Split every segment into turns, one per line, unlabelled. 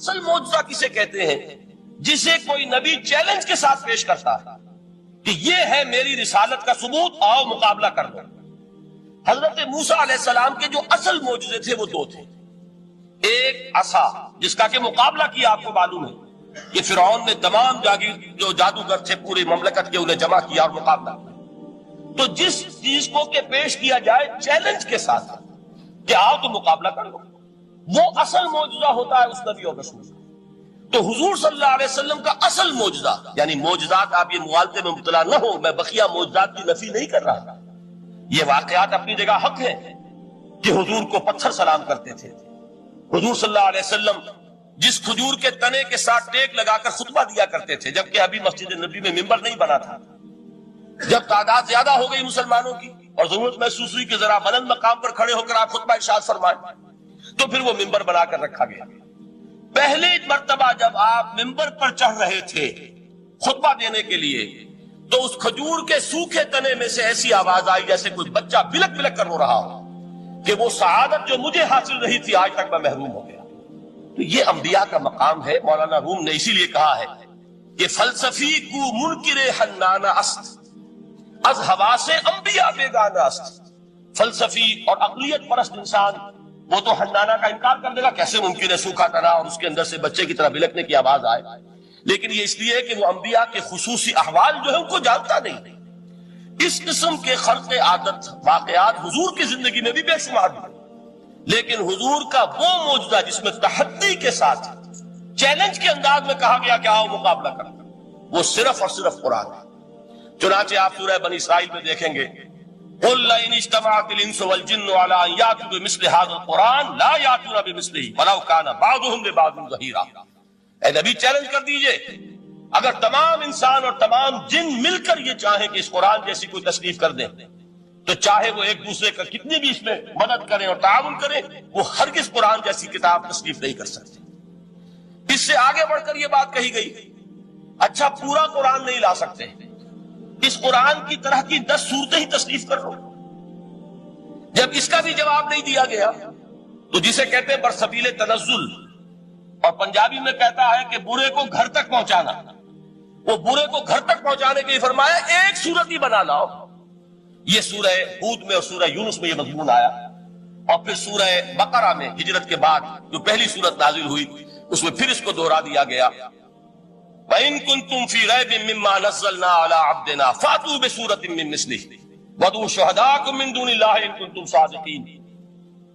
اصل معجزہ کسے کہتے ہیں؟ جسے کوئی نبی چیلنج کے ساتھ پیش کرتا ہے کہ یہ ہے میری رسالت کا ثبوت، آؤ مقابلہ کر لو۔ حضرت موسیٰ علیہ السلام کے جو اصل معجزے تھے وہ دو تھے۔ ایک عصا، جس کا کہ مقابلہ کیا آپ کو معلوم ہے کہ فرعون نے تمام جو جادوگر تھے پوری مملکت کے انہیں جمع کیا اور مقابلہ کیا۔ تو جس چیز کو کہ پیش کیا جائے چیلنج کے ساتھ کہ آؤ تو مقابلہ کر لو، وہ اصل معجزہ ہوتا ہے اس نبی اور رسول۔ تو حضور صلی اللہ علیہ وسلم کا اصل معجزہ، یعنی معجزات، آپ یہ موالتے میں مبتلا نہ ہو، میں بقیہ معجزات کی نفی نہیں کر رہا، یہ واقعات اپنی جگہ حق ہیں کہ حضور کو پتھر سلام کرتے تھے۔ حضور صلی اللہ علیہ وسلم جس کھجور کے تنے کے ساتھ ٹیک لگا کر خطبہ دیا کرتے تھے، جبکہ ابھی مسجد نبی میں ممبر نہیں بنا تھا، جب تعداد زیادہ ہو گئی مسلمانوں کی اور ضرورت محسوس ہوئی کہ ذرا بلند مقام پر کھڑے ہو کر آپ خطبہ ارشاد فرمائیں، تو پھر وہ ممبر بنا کر رکھا گیا۔ پہلے مرتبہ جب آپ ممبر پر چڑھ رہے تھے خطبہ دینے کے لیے، تو اس کھجور کے سوکھے تنے میں سے ایسی آواز آئی جیسے کوئی بچہ بلک بلک کر رو رہا ہو کہ وہ سعادت جو مجھے حاصل رہی تھی آج تک میں محروم ہو گیا۔ تو یہ انبیاء کا مقام ہے۔ مولانا روم نے اسی لیے کہا ہے کہ فلسفی کو منکر حنانہ است، از حواس انبیاء بیگانہ است۔ فلسفی اور عقلیت پرست انسان وہ تو حنانہ کا انکار کر دے گا، کیسے ممکن ہے سوکھا تنا اور اس کے اندر سے بچے کی طرح بلکنے کی آواز آئے، لیکن یہ اس لیے کہ وہ انبیاء کے خصوصی احوال جو ہے ان کو جانتا نہیں۔ اس قسم کے خرق عادت واقعات حضور کی زندگی میں بھی بے شمار ہیں، لیکن حضور کا وہ معجزہ جس میں تحدی کے ساتھ چیلنج کے انداز میں کہا گیا کہ آؤ مقابلہ کرو، وہ صرف اور صرف قرآن ہے۔ چنانچہ آپ سورہ بنی اسرائیل میں دیکھیں گے قُلْ لَئِنِ اجْتَمَعَتِ الْإِنسُ وَالْجِنُّ عَلَىٰ أَن يَأْتُوا بِمِثْلِ هَٰذَا الْقُرْآنِ لَا يَأْتُونَ بِمِثْلِهِ وَلَوْ كَانَ بَعْضُهُمْ لِبَعْضٍ ظَهِيرًا۔ اے نبی چیلنج کر دیجئے، اگر تمام انسان اور تمام جن مل کر یہ چاہیں کہ اس قرآن جیسی کوئی تصنیف کر دیں، تو چاہے وہ ایک دوسرے کا کتنی بھی اس میں مدد کریں اور تعاون کریں، وہ ہرگز قرآن جیسی کتاب تصنیف نہیں کر سکتے۔ اس سے آگے بڑھ کر یہ بات کہی گئی، اچھا پورا قرآن نہیں لا سکتے، اس قرآن کی طرح کی 10 صورتیں ہی تصنیف کر لو۔ جب اس کا بھی جواب نہیں دیا گیا تو جسے کہتے ہیں برسبیل تنزل، اور پنجابی میں کہتا ہے کہ برے کو گھر تک پہنچانا، وہ برے کو گھر تک پہنچانے کے لیے فرمایا ایک صورت ہی بنا لاؤ۔ یہ سورہ ہود میں اور سورہ یونس میں یہ مضمون آیا، اور پھر سورہ بقرہ میں ہجرت کے بعد جو پہلی سورت نازل ہوئی اس میں پھر اس کو دوہرا دیا گیا، وَإِن كُنتُمْ فِي رَيْبٍ مِّمَّا نَزَّلْنَا عَلَىٰ عَبْدِنَا فَأْتُوا بِسُورَةٍ مِّن مِّثْلِهِ وَادْعُوا شُهَدَاءَكُم مِّن دُونِ اللَّهِ إِن كُنتُمْ صَادِقِينَ۔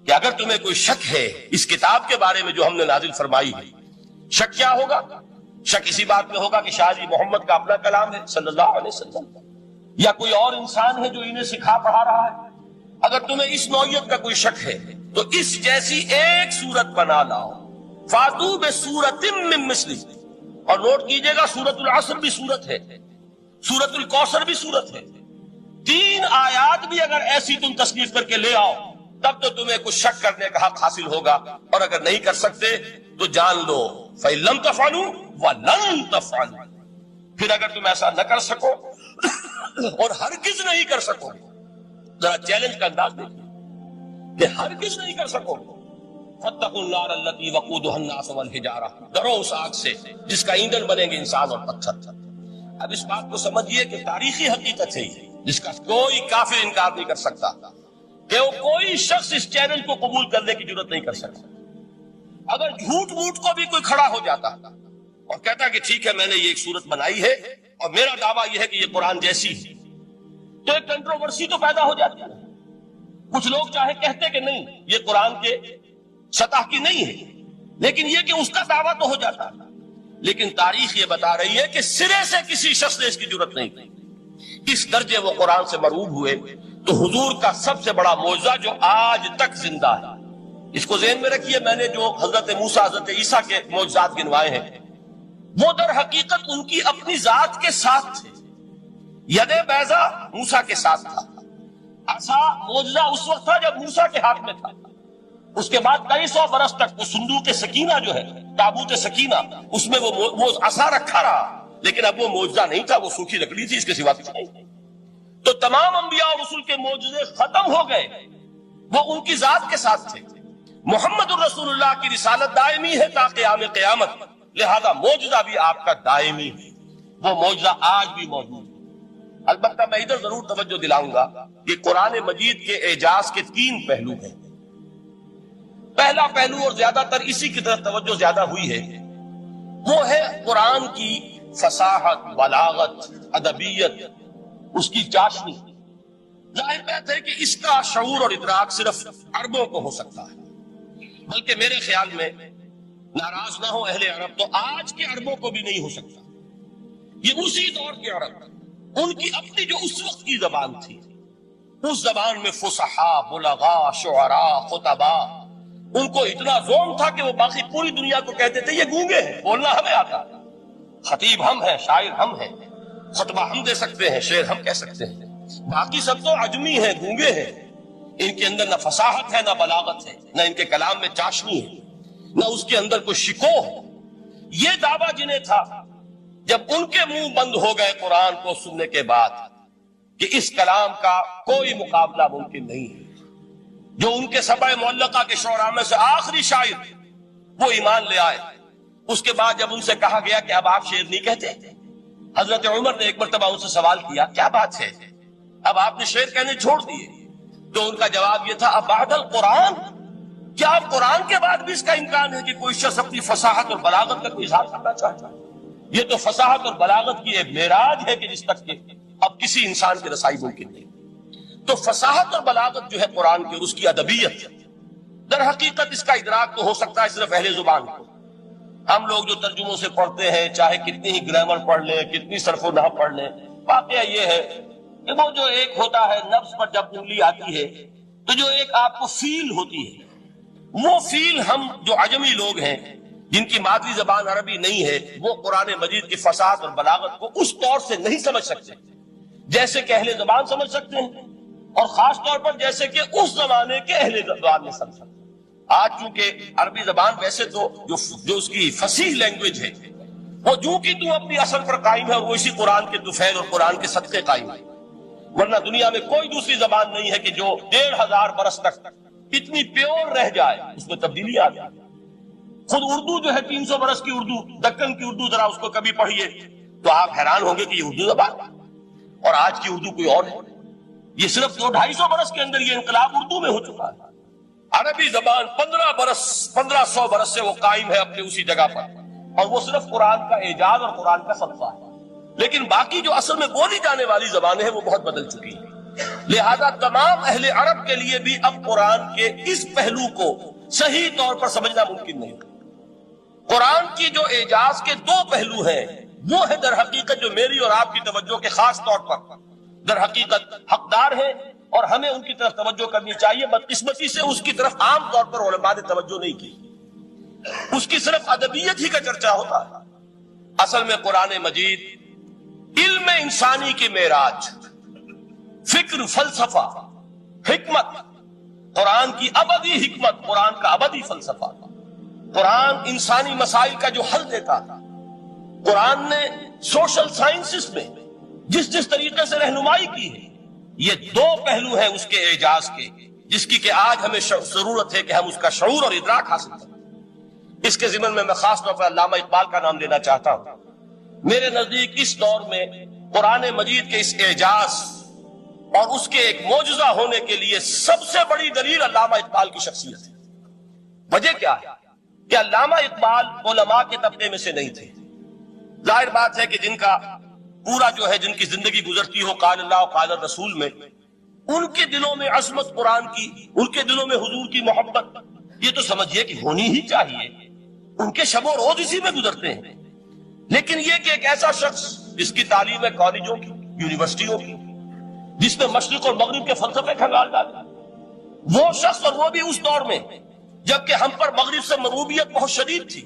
کہ اگر تمہیں کوئی شک ہے اس کتاب کے بارے میں جو ہم نے نازل فرمائی ہے، شک کیا ہوگا؟ شک اسی بات میں ہوگا کہ شاید یہ محمد کا اپنا کلام ہے صلی اللہ علیہ وسلم، یا کوئی اور انسان ہے جو انہیں سکھا پڑھا رہا ہے۔ اگر تمہیں اس نوعیت کا کوئی شک ہے تو اس جیسی ایک صورت بنا لاؤ، فَأْتُوا بِسُورَةٍ مِّن مِّثْلِهِ۔ اور نوٹ کیجئے گا سورۃ العصر بھی صورت ہے، سورۃ الکوثر بھی صورت ہے، 3 آیات بھی اگر ایسی تم تصنیف کر کے لے آؤ تب تو تمہیں کچھ شک کرنے کا حق حاصل ہوگا، اور اگر نہیں کر سکتے تو جان لو فَإِن لَّمْ تَفْعَلُوا وَلَن تَفْعَلُوا۔ پھر اگر تم ایسا نہ کر سکو اور ہرگز نہیں کر سکو، ذرا چیلنج کا انداز دیکھیں کہ ہرگز نہیں کر سکو، فَاتَّقُوا النَّارَ الَّتِي وَقُودُهَا النَّاسُ وَالْحِجَارَةُ، ڈرو اس آگ سے جس کا ایندھن بنیں گے انسان اور پتھر۔ اب اس بات کو سمجھیے کہ تاریخی حقیقت ہے جس کا کوئی کافر انکار نہیں کر سکتا کہ وہ کوئی شخص اس چیلنج کو قبول کرنے کی جرات نہیں کر سکتا۔ اگر جھوٹ موٹ کو بھی کوئی کھڑا ہو جاتا اور کہتا کہ ٹھیک ہے میں نے یہ ایک صورت بنائی ہے اور میرا دعویٰ یہ ہے کہ یہ قرآن جیسی ہے، تو ایک کنٹروورسی تو پیدا ہو جاتی ہے۔ کچھ لوگ چاہے کہتے کہ نہیں یہ قرآن کے سطح کی نہیں ہے، لیکن یہ کہ اس کا دعویٰ تو ہو جاتا ہے۔ لیکن تاریخ یہ بتا رہی ہے کہ سرے سے کسی شخص نے اس کی جرات نہیں کی، اس درجے وہ قرآن سے مرعوب ہوئے۔ تو حضور کا سب سے بڑا معجزہ جو آج تک زندہ ہے، اس کو ذہن میں رکھیے، میں نے جو حضرت موسیٰ حضرت عیسیٰ کے معجزات گنوائے ہیں وہ در حقیقت ان کی اپنی ذات کے ساتھ تھے۔ ید بیضا موسیٰ کے ساتھ تھا، عصا معجزہ اس وقت تھا جب موسیٰ کے ہاتھ میں تھا، اس کے بعد کئی 100 برس تک وہ صندوق سکینہ جو ہے، تابوت سکینہ، اس میں وہ عصا رکھا رہا، لیکن اب وہ معجزہ نہیں تھا، وہ سوکھی لکڑی تھی، اس کے سوا کچھ نہیں۔ تو تمام انبیاء اور رسول کے معجزے ختم ہو گئے، وہ ان کی ذات کے ساتھ تھے۔ محمد الرسول اللہ کی رسالت دائمی ہے تا قیام قیامت، لہذا معجزہ بھی آپ کا دائمی ہے، وہ معجزہ آج بھی موجود ہے۔ البتہ میں ادھر ضرور توجہ دلاؤں گا کہ قرآن مجید کے اعجاز کے 3 پہلو ہیں۔ پہلا پہلو، اور زیادہ تر اسی کی طرف توجہ زیادہ ہوئی ہے، وہ ہے قرآن کی فصاحت، بلاغت، ادبیت، اس کی چاشنی۔ ظاہر بات ہے کہ اس کا شعور اور ادراک صرف عربوں کو ہو سکتا ہے، بلکہ میرے خیال میں ناراض نہ ہو اہل عرب تو آج کے عربوں کو بھی نہیں ہو سکتا۔ یہ اسی دور کے عرب، ان کی اپنی جو اس وقت کی زبان تھی، اس زبان میں فصحاء، بلغاء، شعراء، خطباء، ان کو اتنا ذوق تھا کہ وہ باقی پوری دنیا کو کہتے تھے یہ گونگے ہیں، بولنا ہمیں آتا، خطیب ہم ہیں، شاعر ہم ہیں، خطبہ ہم دے سکتے ہیں، شعر ہم کہہ سکتے ہیں، باقی سب تو عجمی ہیں، گونگے ہیں، ان کے اندر نہ فصاحت ہے، نہ بلاغت ہے، نہ ان کے کلام میں چاشنی ہے، نہ اس کے اندر کوئی شکوہ ہے۔ یہ دعویٰ جنہیں تھا، جب ان کے منہ بند ہو گئے قرآن کو سننے کے بعد کہ اس کلام کا کوئی مقابلہ ممکن نہیں ہے، جو ان کے سبع معلقہ کے شعراء میں سے آخری شاعر وہ ایمان لے آئے، اس کے بعد جب ان سے کہا گیا کہ اب آپ شعر نہیں کہتے، حضرت عمر نے ایک مرتبہ ان سے سوال کیا کیا بات ہے، اب آپ نے شعر کہنے چھوڑ دیے؟ تو ان کا جواب یہ تھا اب بعد القرآن، کیا اب قرآن کے بعد بھی اس کا امکان ہے کہ کوئی شخص اپنی فصاحت اور بلاغت کا کوئی اظہار کرنا چاہتا ہے؟ یہ تو فصاحت اور بلاغت کی ایک معراج ہے کہ جس تک کہ اب کسی انسان کی رسائی ممکن نہیں۔ تو فصاحت اور بلاغت جو ہے قرآن کی، اس کی ادبیت، در حقیقت اس کا ادراک تو ہو سکتا ہے صرف اہل زبان کو۔ ہم لوگ جو ترجموں سے پڑھتے ہیں، چاہے کتنی ہی گرامر پڑھ لیں، کتنی صرف و نحو پڑھ لیں، واقعہ یہ ہے کہ وہ جو ایک ہوتا ہے نفس پر جب انگلی آتی ہے تو جو ایک آپ کو فیل ہوتی ہے، وہ فیل ہم جو عجمی لوگ ہیں جن کی مادری زبان عربی نہیں ہے، وہ قرآن مجید کی فصاحت اور بلاغت کو اس طور سے نہیں سمجھ سکتے جیسے کہ اہل زبان سمجھ سکتے ہیں، اور خاص طور پر جیسے کہ اس زمانے کے اہل زبان نے سمجھ سکتے ہیں۔ آج چونکہ عربی زبان ویسے تو جو اس کی فصیح لینگویج ہے وہ جو کہ تو اپنی اصل پر قائم ہے، اور وہ اسی قرآن کے طفیل اور قرآن کے صدقے قائم ہے، ورنہ دنیا میں کوئی دوسری زبان نہیں ہے کہ جو 1500 برس تک اتنی پیور رہ جائے، اس میں تبدیلی آ جائے۔ خود اردو جو ہے 300 برس کی اردو، دکن کی اردو، ذرا اس کو کبھی پڑھیے تو آپ حیران ہوں گے کہ یہ اردو زبان اور آج کی اردو کوئی اور ہے۔ یہ صرف 200-250 برس کے اندر یہ انقلاب اردو میں ہو چکا ہے۔ عربی زبان 1500 برس سے وہ قائم ہے اپنے اسی جگہ پر، اور وہ صرف قرآن کا اعجاز اور قرآن کا صدقہ ہے، لیکن باقی جو اصل میں بولی جانے والی زبانیں ہیں وہ بہت بدل چکی ہیں۔ لہذا تمام اہل عرب کے لیے بھی اب قرآن کے اس پہلو کو صحیح طور پر سمجھنا ممکن نہیں۔ قرآن کی جو اعجاز کے 2 پہلو ہیں، وہ ہے در حقیقت جو میری اور آپ کی توجہ کے خاص طور پر در حقیقت حقدار ہیں، اور ہمیں ان کی طرف توجہ کرنی چاہیے۔ بدقسمتی سے اس کی طرف عام طور پر علماء نے توجہ نہیں کی، اس کی صرف ادبیت ہی کا چرچا ہوتا ہے۔ اصل میں قرآن مجید علم انسانی کی معراج، فکر، فلسفہ، حکمت، قرآن کی ابدی حکمت، قرآن کا ابدی فلسفہ، قرآن انسانی مسائل کا جو حل دیتا تھا، قرآن نے سوشل سائنسز میں جس طریقے سے رہنمائی کی ہے، یہ 2 پہلو ہیں اس کے اعجاز کے، جس کی کہ آج ہمیں ضرورت ہے کہ ہم اس کا شعور اور ادراک حاصل کریں۔ اس کے ضمن میں خاص طور پر علامہ اقبال کا نام لینا چاہتا ہوں۔ میرے نزدیک اس دور میں قرآن مجید کے اس اعجاز اور اس کے ایک معجزہ ہونے کے لیے سب سے بڑی دلیل علامہ اقبال کی شخصیت ہے۔ وجہ کیا ہے کہ علامہ اقبال علماء کے طبقے میں سے نہیں تھے۔ ظاہر بات ہے کہ جن کا پورا جو ہے، جن کی زندگی گزرتی ہو قال اللہ و قال الرسول میں، ان کے دلوں میں عظمت قرآن کی، ان کے دلوں میں حضور کی محبت، یہ تو سمجھیے کہ ہونی ہی چاہیے، ان کے شب و روز اسی میں گزرتے ہیں۔ لیکن یہ کہ ایک ایسا شخص جس کی تعلیم ہے کالجوں کی، یونیورسٹیوں کی، جس میں مشرق اور مغرب کے فلسفے کھنگال ڈالے، وہ شخص، اور وہ بھی اس دور میں جبکہ ہم پر مغرب سے مروبیت بہت شدید تھی۔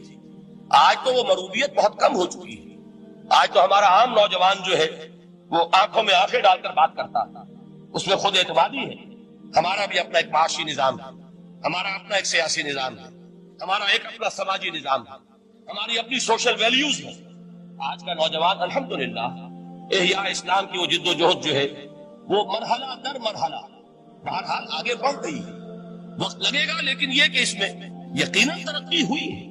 آج تو وہ مروبیت بہت کم ہو چکی ہے۔ آج تو ہمارا عام نوجوان جو ہے وہ آنکھوں میں آنکھیں ڈال کر بات کرتا ہے، اس میں خود اعتمادی ہے۔ ہمارا بھی اپنا ایک معاشی نظام ہے، ہمارا اپنا ایک سیاسی نظام ہے، ہمارا ایک اپنا سماجی نظام ہے، ہماری اپنی سوشل ویلیوز ہے۔ آج کا نوجوان الحمدللہ احیاء اسلام کی وہ جد و جہد جو ہے وہ مرحلہ در مرحلہ بہرحال آگے بڑھ گئی ہے، وقت لگے گا، لیکن یہ کہ اس میں یقیناً ترقی ہوئی ہے۔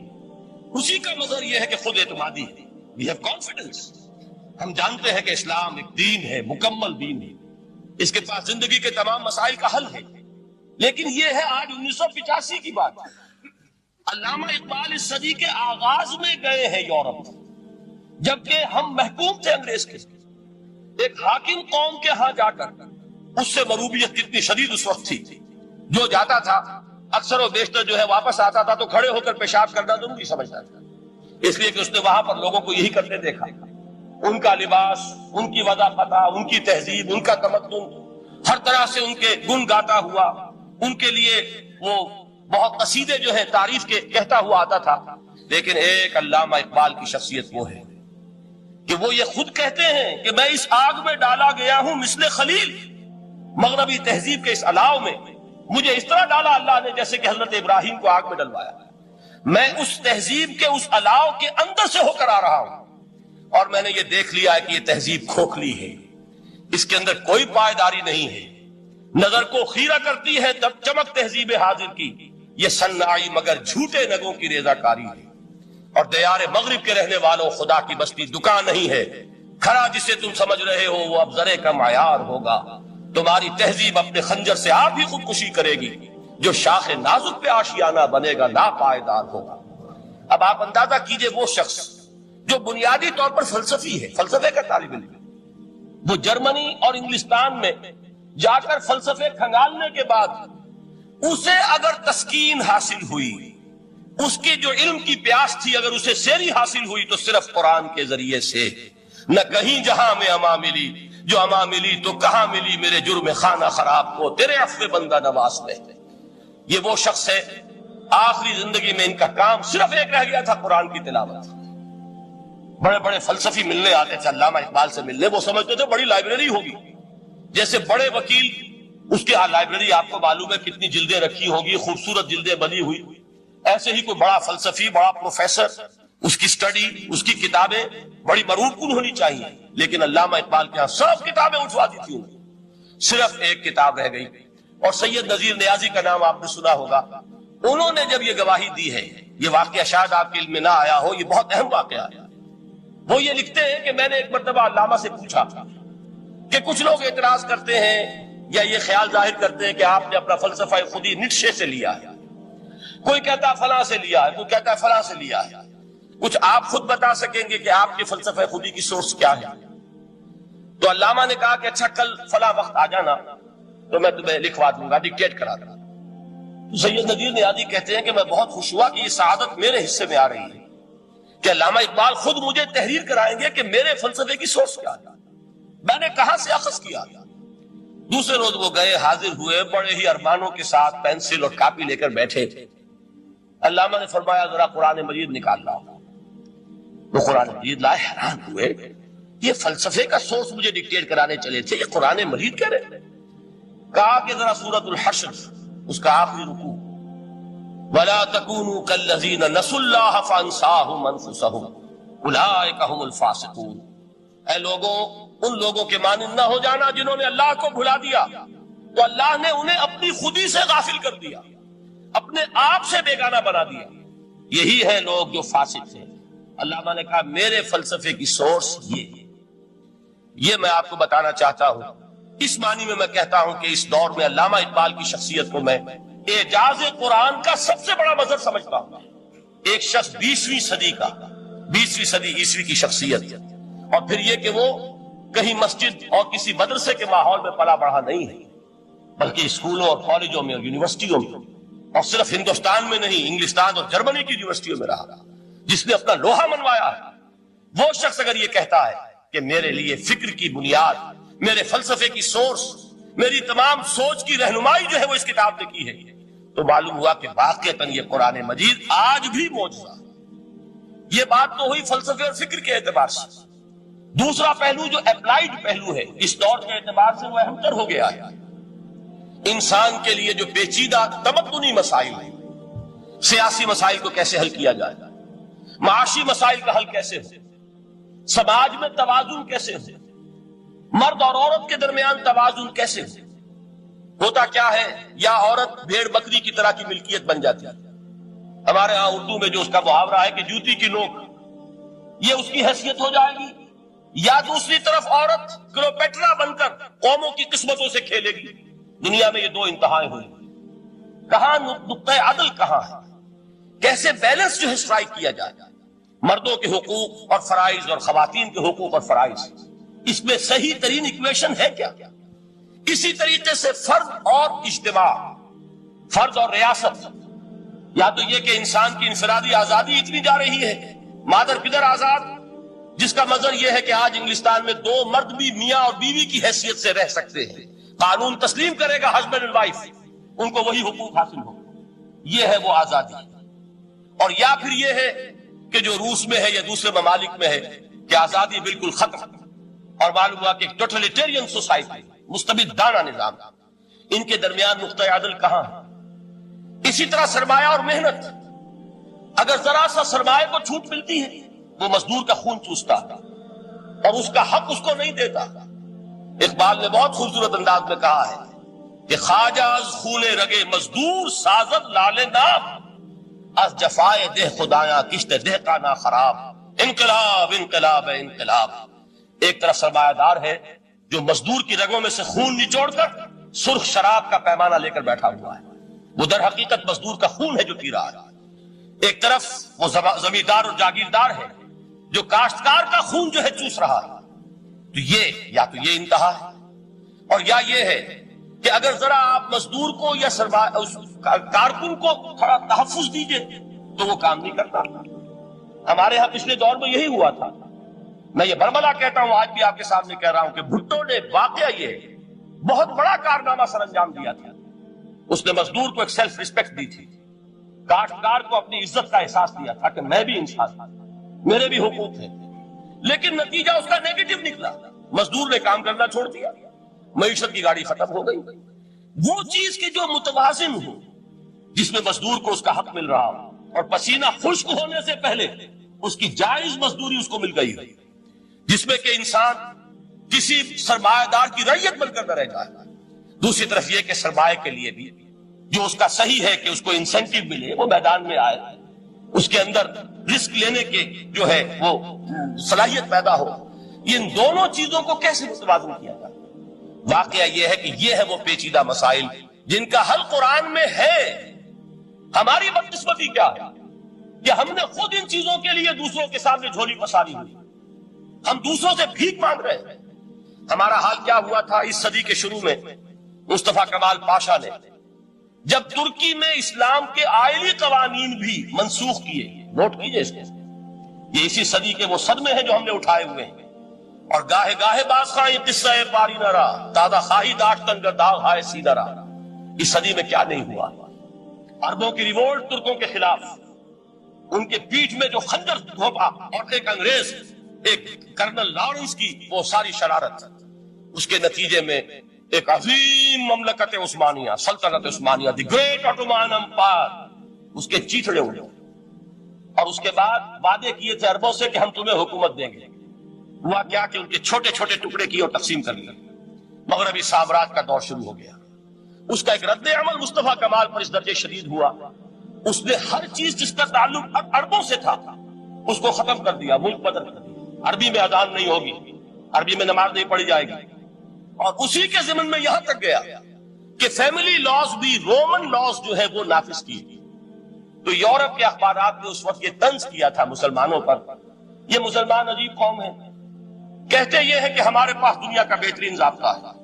اسی کا مظہر یہ ہے کہ خود اعتمادی ہے، we have confidence۔ ہم جانتے ہیں کہ اسلام ایک دین ہے، مکمل دین ہے، اس کے پاس زندگی کے تمام مسائل کا حل ہے۔ لیکن یہ ہے آج 1985 کی بات۔ علامہ اقبال اس صدی کے آغاز میں گئے ہیں یورپ، جبکہ ہم محکوم تھے انگریز کے۔ ایک حاکم قوم کے ہاں جا کر اس سے مروبیت کتنی شدید اس وقت تھی، جو جاتا تھا اکثر و بیشتر جو ہے واپس آتا تھا تو کھڑے ہو کر پیشاب کرنا ضروری سمجھتا تھا، اس لیے کہ اس نے وہاں پر لوگوں کو یہی کرتے دیکھا۔ ان کا لباس، ان کی وضافتہ، ان کی تہذیب، ان کا تمدن، ہر طرح سے ان کے گن گاتا ہوا، ان کے لیے وہ بہت قصیدے جو ہے تعریف کے کہتا ہوا آتا تھا۔ لیکن ایک علامہ اقبال کی شخصیت وہ ہے کہ وہ یہ خود کہتے ہیں کہ میں اس آگ میں ڈالا گیا ہوں مثل خلیل، مغربی تہذیب کے اس الاؤ میں مجھے اس طرح ڈالا اللہ نے جیسے کہ حضرت ابراہیم کو آگ میں ڈلوایا۔ میں اس تہذیب کے اس الاؤ کے اندر سے ہو کر آ رہا ہوں، اور میں نے یہ دیکھ لیا ہے کہ یہ تہذیب کھوکھلی ہے، اس کے اندر کوئی پائیداری نہیں ہے، نظر کو خیرہ کرتی ہے تب چمک تہذیب حاضر کی، یہ صناعی مگر جھوٹے نگوں کی ریزہ کاری ہے۔ اور دیار مغرب کے رہنے والوں، خدا کی بستی دکان نہیں ہے، کھڑا جسے تم سمجھ رہے ہو وہ اب ذرے کا معیار ہوگا۔ تمہاری تہذیب اپنے خنجر سے آپ ہی خودکشی کرے گی، جو شاخ نازک پہ آشیانہ بنے گا لا پائیدار ہوگا۔ اب آپ اندازہ کیجئے وہ شخص جو بنیادی طور پر فلسفی ہے، فلسفے کا طالب علم، وہ جرمنی اور انگلستان میں جا کر فلسفے کھنگالنے کے بعد اسے اگر تسکین حاصل ہوئی، اس کی جو علم کی پیاس تھی اگر اسے سیری حاصل ہوئی تو صرف قرآن کے ذریعے سے، نہ کہیں جہاں میں اما ملی، جو اما ملی تو کہاں ملی میرے جرم خانہ خراب کو تیرے عفو بندہ نواز میں۔ یہ وہ شخص ہے آخری زندگی میں ان کا کام صرف ایک رہ گیا تھا، قرآن کی تلاوت۔ بڑے بڑے فلسفی ملنے آتے تھے علامہ اقبال سے ملنے، وہ سمجھتے تھے بڑی لائبریری ہوگی، جیسے بڑے وکیل اس کے لائبریری آپ کو معلوم ہے کتنی جلدیں رکھی ہوگی، خوبصورت جلدیں بنی ہوئی، ایسے ہی کوئی بڑا فلسفی، بڑا پروفیسر، اس کی سٹڈی، اس کی کتابیں بڑی مرور کن ہونی چاہیے۔ لیکن علامہ اقبال کے ہاں سب کتابیں اٹھوا دی تھی، صرف ایک کتاب رہ گئی، اور سید نذیر نیازی کا نام آپ نے سنا ہوگا۔ انہوں نے جب یہ گواہی دی ہے، یہ واقعہ شاید آپ کے علم میں نہ آیا ہو، یہ بہت اہم واقعہ ہے۔ وہ یہ لکھتے ہیں کہ میں نے ایک مرتبہ علامہ سے پوچھا کہ کچھ لوگ اعتراض کرتے ہیں یا یہ خیال ظاہر کرتے ہیں کہ آپ نے اپنا فلسفہ خودی نیٹشے سے لیا ہے، کوئی کہتا ہے فلاں سے لیا ہے، کوئی کہتا ہے فلاں سے لیا ہے، کچھ آپ خود بتا سکیں گے کہ آپ کے فلسفہ خودی کی سورس کیا ہے؟ تو علامہ نے کہا کہ اچھا کل فلاں وقت آ جانا تو میں تمہیں لکھوا دوں گا، ڈکٹیٹ کرا دوں گا۔ تو سید نذیر نیازی کہتے ہیں کہ میں بہت خوش ہوا کہ یہ سعادت میرے حصے میں آ رہی ہے کہ علامہ اقبال خود مجھے تحریر کرائیں گے کہ میرے فلسفے کی سورس کیا ہے، میں نے کہاں سے اخذ کیا۔ دوسرے روز وہ گئے، حاضر ہوئے، بڑے ہی ارمانوں کے ساتھ پینسل اور کاپی لے کر بیٹھے۔ علامہ نے فرمایا ذرا قرآن مجید نکال لاؤ۔ وہ قرآن مجید لائے، حیران ہوئے، یہ فلسفے کا سورس مجھے ڈکٹیٹ کرانے چلے تھے، یہ قرآن مجید کہہ رہے۔ کہا کہ ذرا سورۃ الحشر اس کا آخری رکوع، وَلَا تَكُونُوا كَالَّذِينَ نَسُوا اللَّهَ فَأَنسَاهُمْ أَنفُسَهُمْ أُولَٰئِكَ هُمُ الْفَاسِقُونَ۔ اے لوگوں، ان لوگوں کے مانند نہ ہو جانا جنہوں نے اللہ کو بھلا دیا، تو اللہ نے انہیں اپنی خودی سے غافل کر دیا، اپنے آپ سے بیگانہ بنا دیا، یہی ہے لوگ جو فاسق ہیں۔ علامہ نے کہا میرے فلسفے کی سورس یہ میں آپ کو بتانا چاہتا ہوں۔ اس معنی میں میں کہتا ہوں کہ اس دور میں علامہ اقبال کی شخصیت کو میں اعجاز قرآن کا سب سے بڑا مظہر سمجھتا ہوں۔ ایک شخص 20ویں صدی عیسوی کی شخصیت، اور پھر یہ کہ وہ کہیں مسجد اور کسی مدرسے کے ماحول میں پلا بڑھا نہیں ہے، بلکہ اسکولوں اور کالجوں میں اور یونیورسٹیوں میں، اور صرف ہندوستان میں نہیں، انگلستان اور جرمنی کی یونیورسٹیوں میں رہا، جس نے اپنا لوہا منوایا ہے۔ وہ شخص اگر یہ کہتا ہے کہ میرے لیے فکر کی بنیاد، میرے فلسفے کی سورس، میری تمام سوچ کی رہنمائی جو ہے وہ اس کتاب نے کی ہے، تو معلوم ہوا کہ واقعتاً یہ قرآن مجید آج بھی معجزہ۔ یہ بات تو ہوئی فلسفے اور فکر کے اعتبار سے۔ دوسرا پہلو جو اپلائیڈ پہلو ہے، اس دور کے اعتبار سے وہ اہم تر ہو گیا ہے۔ انسان کے لیے جو پیچیدہ تمدنی مسائل ہیں، سیاسی مسائل کو کیسے حل کیا جائے، معاشی مسائل کا حل کیسے ہو، سماج میں توازن کیسے ہو، مرد اور عورت کے درمیان توازن کیسے ہو، ہوتا کیا ہے، یا عورت بھیڑ بکری کی طرح کی ملکیت بن جاتی ہے. ہمارے ہاں اردو میں جو اس کا محاورہ ہے کہ جوتی کی نوک، یہ اس کی حیثیت ہو جائے گی. یا دوسری طرف عورت کلوپیٹرا بن کر قوموں کی قسمتوں سے کھیلے گی. دنیا میں یہ دو انتہائیں ہوئی. کہاں نقطۂ عدل کہاں ہے؟ کیسے بیلنس جو ہے اسٹرائک کیا جائے، مردوں کے حقوق اور فرائض اور خواتین کے حقوق اور فرائض، اس میں صحیح ترین ایکویشن ہے کیا؟ اسی طریقے سے فرد اور اجتماع، فرد اور ریاست. یا تو یہ کہ انسان کی انفرادی آزادی اتنی جا رہی ہے، مادر پدر آزاد، جس کا مظہر یہ ہے کہ آج انگلستان میں دو مرد بھی میاں اور بیوی کی حیثیت سے رہ سکتے ہیں. قانون تسلیم کرے گا ہسبینڈ اینڈ وائف، ان کو وہی حقوق حاصل ہو. یہ ہے وہ آزادی. اور یا پھر یہ ہے کہ جو روس میں ہے یا دوسرے ممالک میں ہے کہ آزادی بالکل ختم، اور معلوم ہوا کہ ایک ٹوٹلیٹیرین سوسائٹی، مستبدانہ نظام. ان کے درمیان نقطۂ عدل کہاں ہے؟ اسی طرح سرمایہ اور محنت. اگر ذرا سا سرمایہ کو چھوٹ ملتی ہے، وہ مزدور کا خون چوستا اور اس کا حق اس کو نہیں دیتا. اقبال نے بہت خوبصورت انداز میں کہا ہے کہ خواجہ از خون رگے مزدور سازد لال ناب، از جفائے دہ خدایاں کشت دہ کا نا خراب. انقلاب انقلاب انقلاب. ایک طرف سرمایہ دار ہے جو مزدور کی رگوں میں سے خون نچوڑ کر سرخ شراب کا پیمانہ لے کر بیٹھا ہوا ہے، وہ در حقیقت مزدور کا خون ہے جو پی رہا ہے. ایک طرف وہ زمیندار اور جاگیردار ہے جو کاشتکار کا خون جو ہے چوس رہا ہے. تو یہ یا تو یہ انتہا ہے، اور یا یہ ہے کہ اگر ذرا آپ مزدور کو یا کارکن کو تھوڑا تحفظ دیجئے تو وہ کام نہیں کرتا. ہمارے ہاں پچھلے دور میں یہی ہوا تھا. میں یہ برملا کہتا ہوں، آج بھی آپ کے سامنے کہہ رہا ہوں کہ بھٹو نے واقعہ یہ بہت بڑا کارنامہ سر انجام دیا تھا. اس نے مزدور کو ایک سیلف ریسپیکٹ دی تھی، کاشتکار کو اپنی عزت کا احساس دیا تھا کہ میں بھی انسان ہوں، میرے بھی حقوق ہیں. لیکن نتیجہ اس کا نیگیٹو نکلا. مزدور نے کام کرنا چھوڑ دیا، معیشت کی گاڑی ختم ہو گئی. وہ چیز کہ جو متوازن ہو، جس میں مزدور کو اس کا حق مل رہا ہو اور پسینہ خشک ہونے سے پہلے اس کی جائز مزدوری اس کو مل گئی ہے، جس میں کہ انسان کسی سرمایہ دار کی رعیت بن کر نہ رہ جائے. دوسری طرف یہ کہ سرمایہ کے لیے بھی جو اس کا صحیح ہے کہ اس کو انسینٹیو ملے، وہ میدان میں آئے، اس کے اندر رسک لینے کے جو ہے وہ صلاحیت پیدا ہو. ان دونوں چیزوں کو کیسے متوازن کیا جائے؟ واقعہ یہ ہے کہ یہ ہے وہ پیچیدہ مسائل جن کا حل قرآن میں ہے. ہماری بدقسمتی کیا ہے کہ ہم نے خود ان چیزوں کے لیے دوسروں کے سامنے جھولی پساری ہوئی. ہم دوسروں سے بھیک مانگ رہے ہیں. ہمارا حال کیا ہوا تھا اس صدی کے شروع میں؟ مصطفیٰ کمال پاشا نے جب ترکی میں اسلام کے آئلی قوانین بھی منسوخ کیے، نوٹ کیجئے اس کو، یہ اسی صدی کے وہ صدمے ہیں جو ہم نے اٹھائے ہوئے ہیں. اور گاہے گاہے باز خواہ یہ قصہ پاری نہ رہا، دادا خواہی داشتن گر داغ ہائے سیدہ رہا. اس صدی میں کیا نہیں ہوا؟ عربوں کی ریوولٹ ترکوں کے خلاف، ان کے پیٹھ میں جو خنجر گھونپا، اور ایک انگریز، ایک کرنل لارنس کی وہ ساری شرارت، اس کے نتیجے میں ایک عظیم مملکت عثمانیہ، سلطنت عثمانیہ، دی گریٹ آٹومان امپائر، اس کے چیتڑے اڑے. اور اس کے بعد وعدے کیے تھے عربوں سے کہ ہم تمہیں حکومت دیں گے. ہوا کیا کہ ان کے چھوٹے چھوٹے ٹکڑے کیے اور تقسیم کر لیا. مغربی سامراج کا دور شروع ہو گیا. اس کا ایک رد عمل مصطفیٰ کمال پر اس درجے شدید ہوا، اس نے ہر چیز جس کا تعلق عربوں سے تھا اس کو ختم کر دیا، ملک بدل کر دیا. عربی میں اذان نہیں ہوگی، عربی میں نماز نہیں پڑھی جائے گی. اور اسی کے ضمن میں یہاں تک گیا کہ فیملی لاز بھی، رومن لاز جو ہے وہ نافذ کی. تو یورپ کے اخبارات نے اس وقت یہ طنز کیا تھا مسلمانوں پر، یہ مسلمان عجیب قوم ہے، کہتے یہ ہے کہ ہمارے پاس دنیا کا بہترین ضابطہ ہے،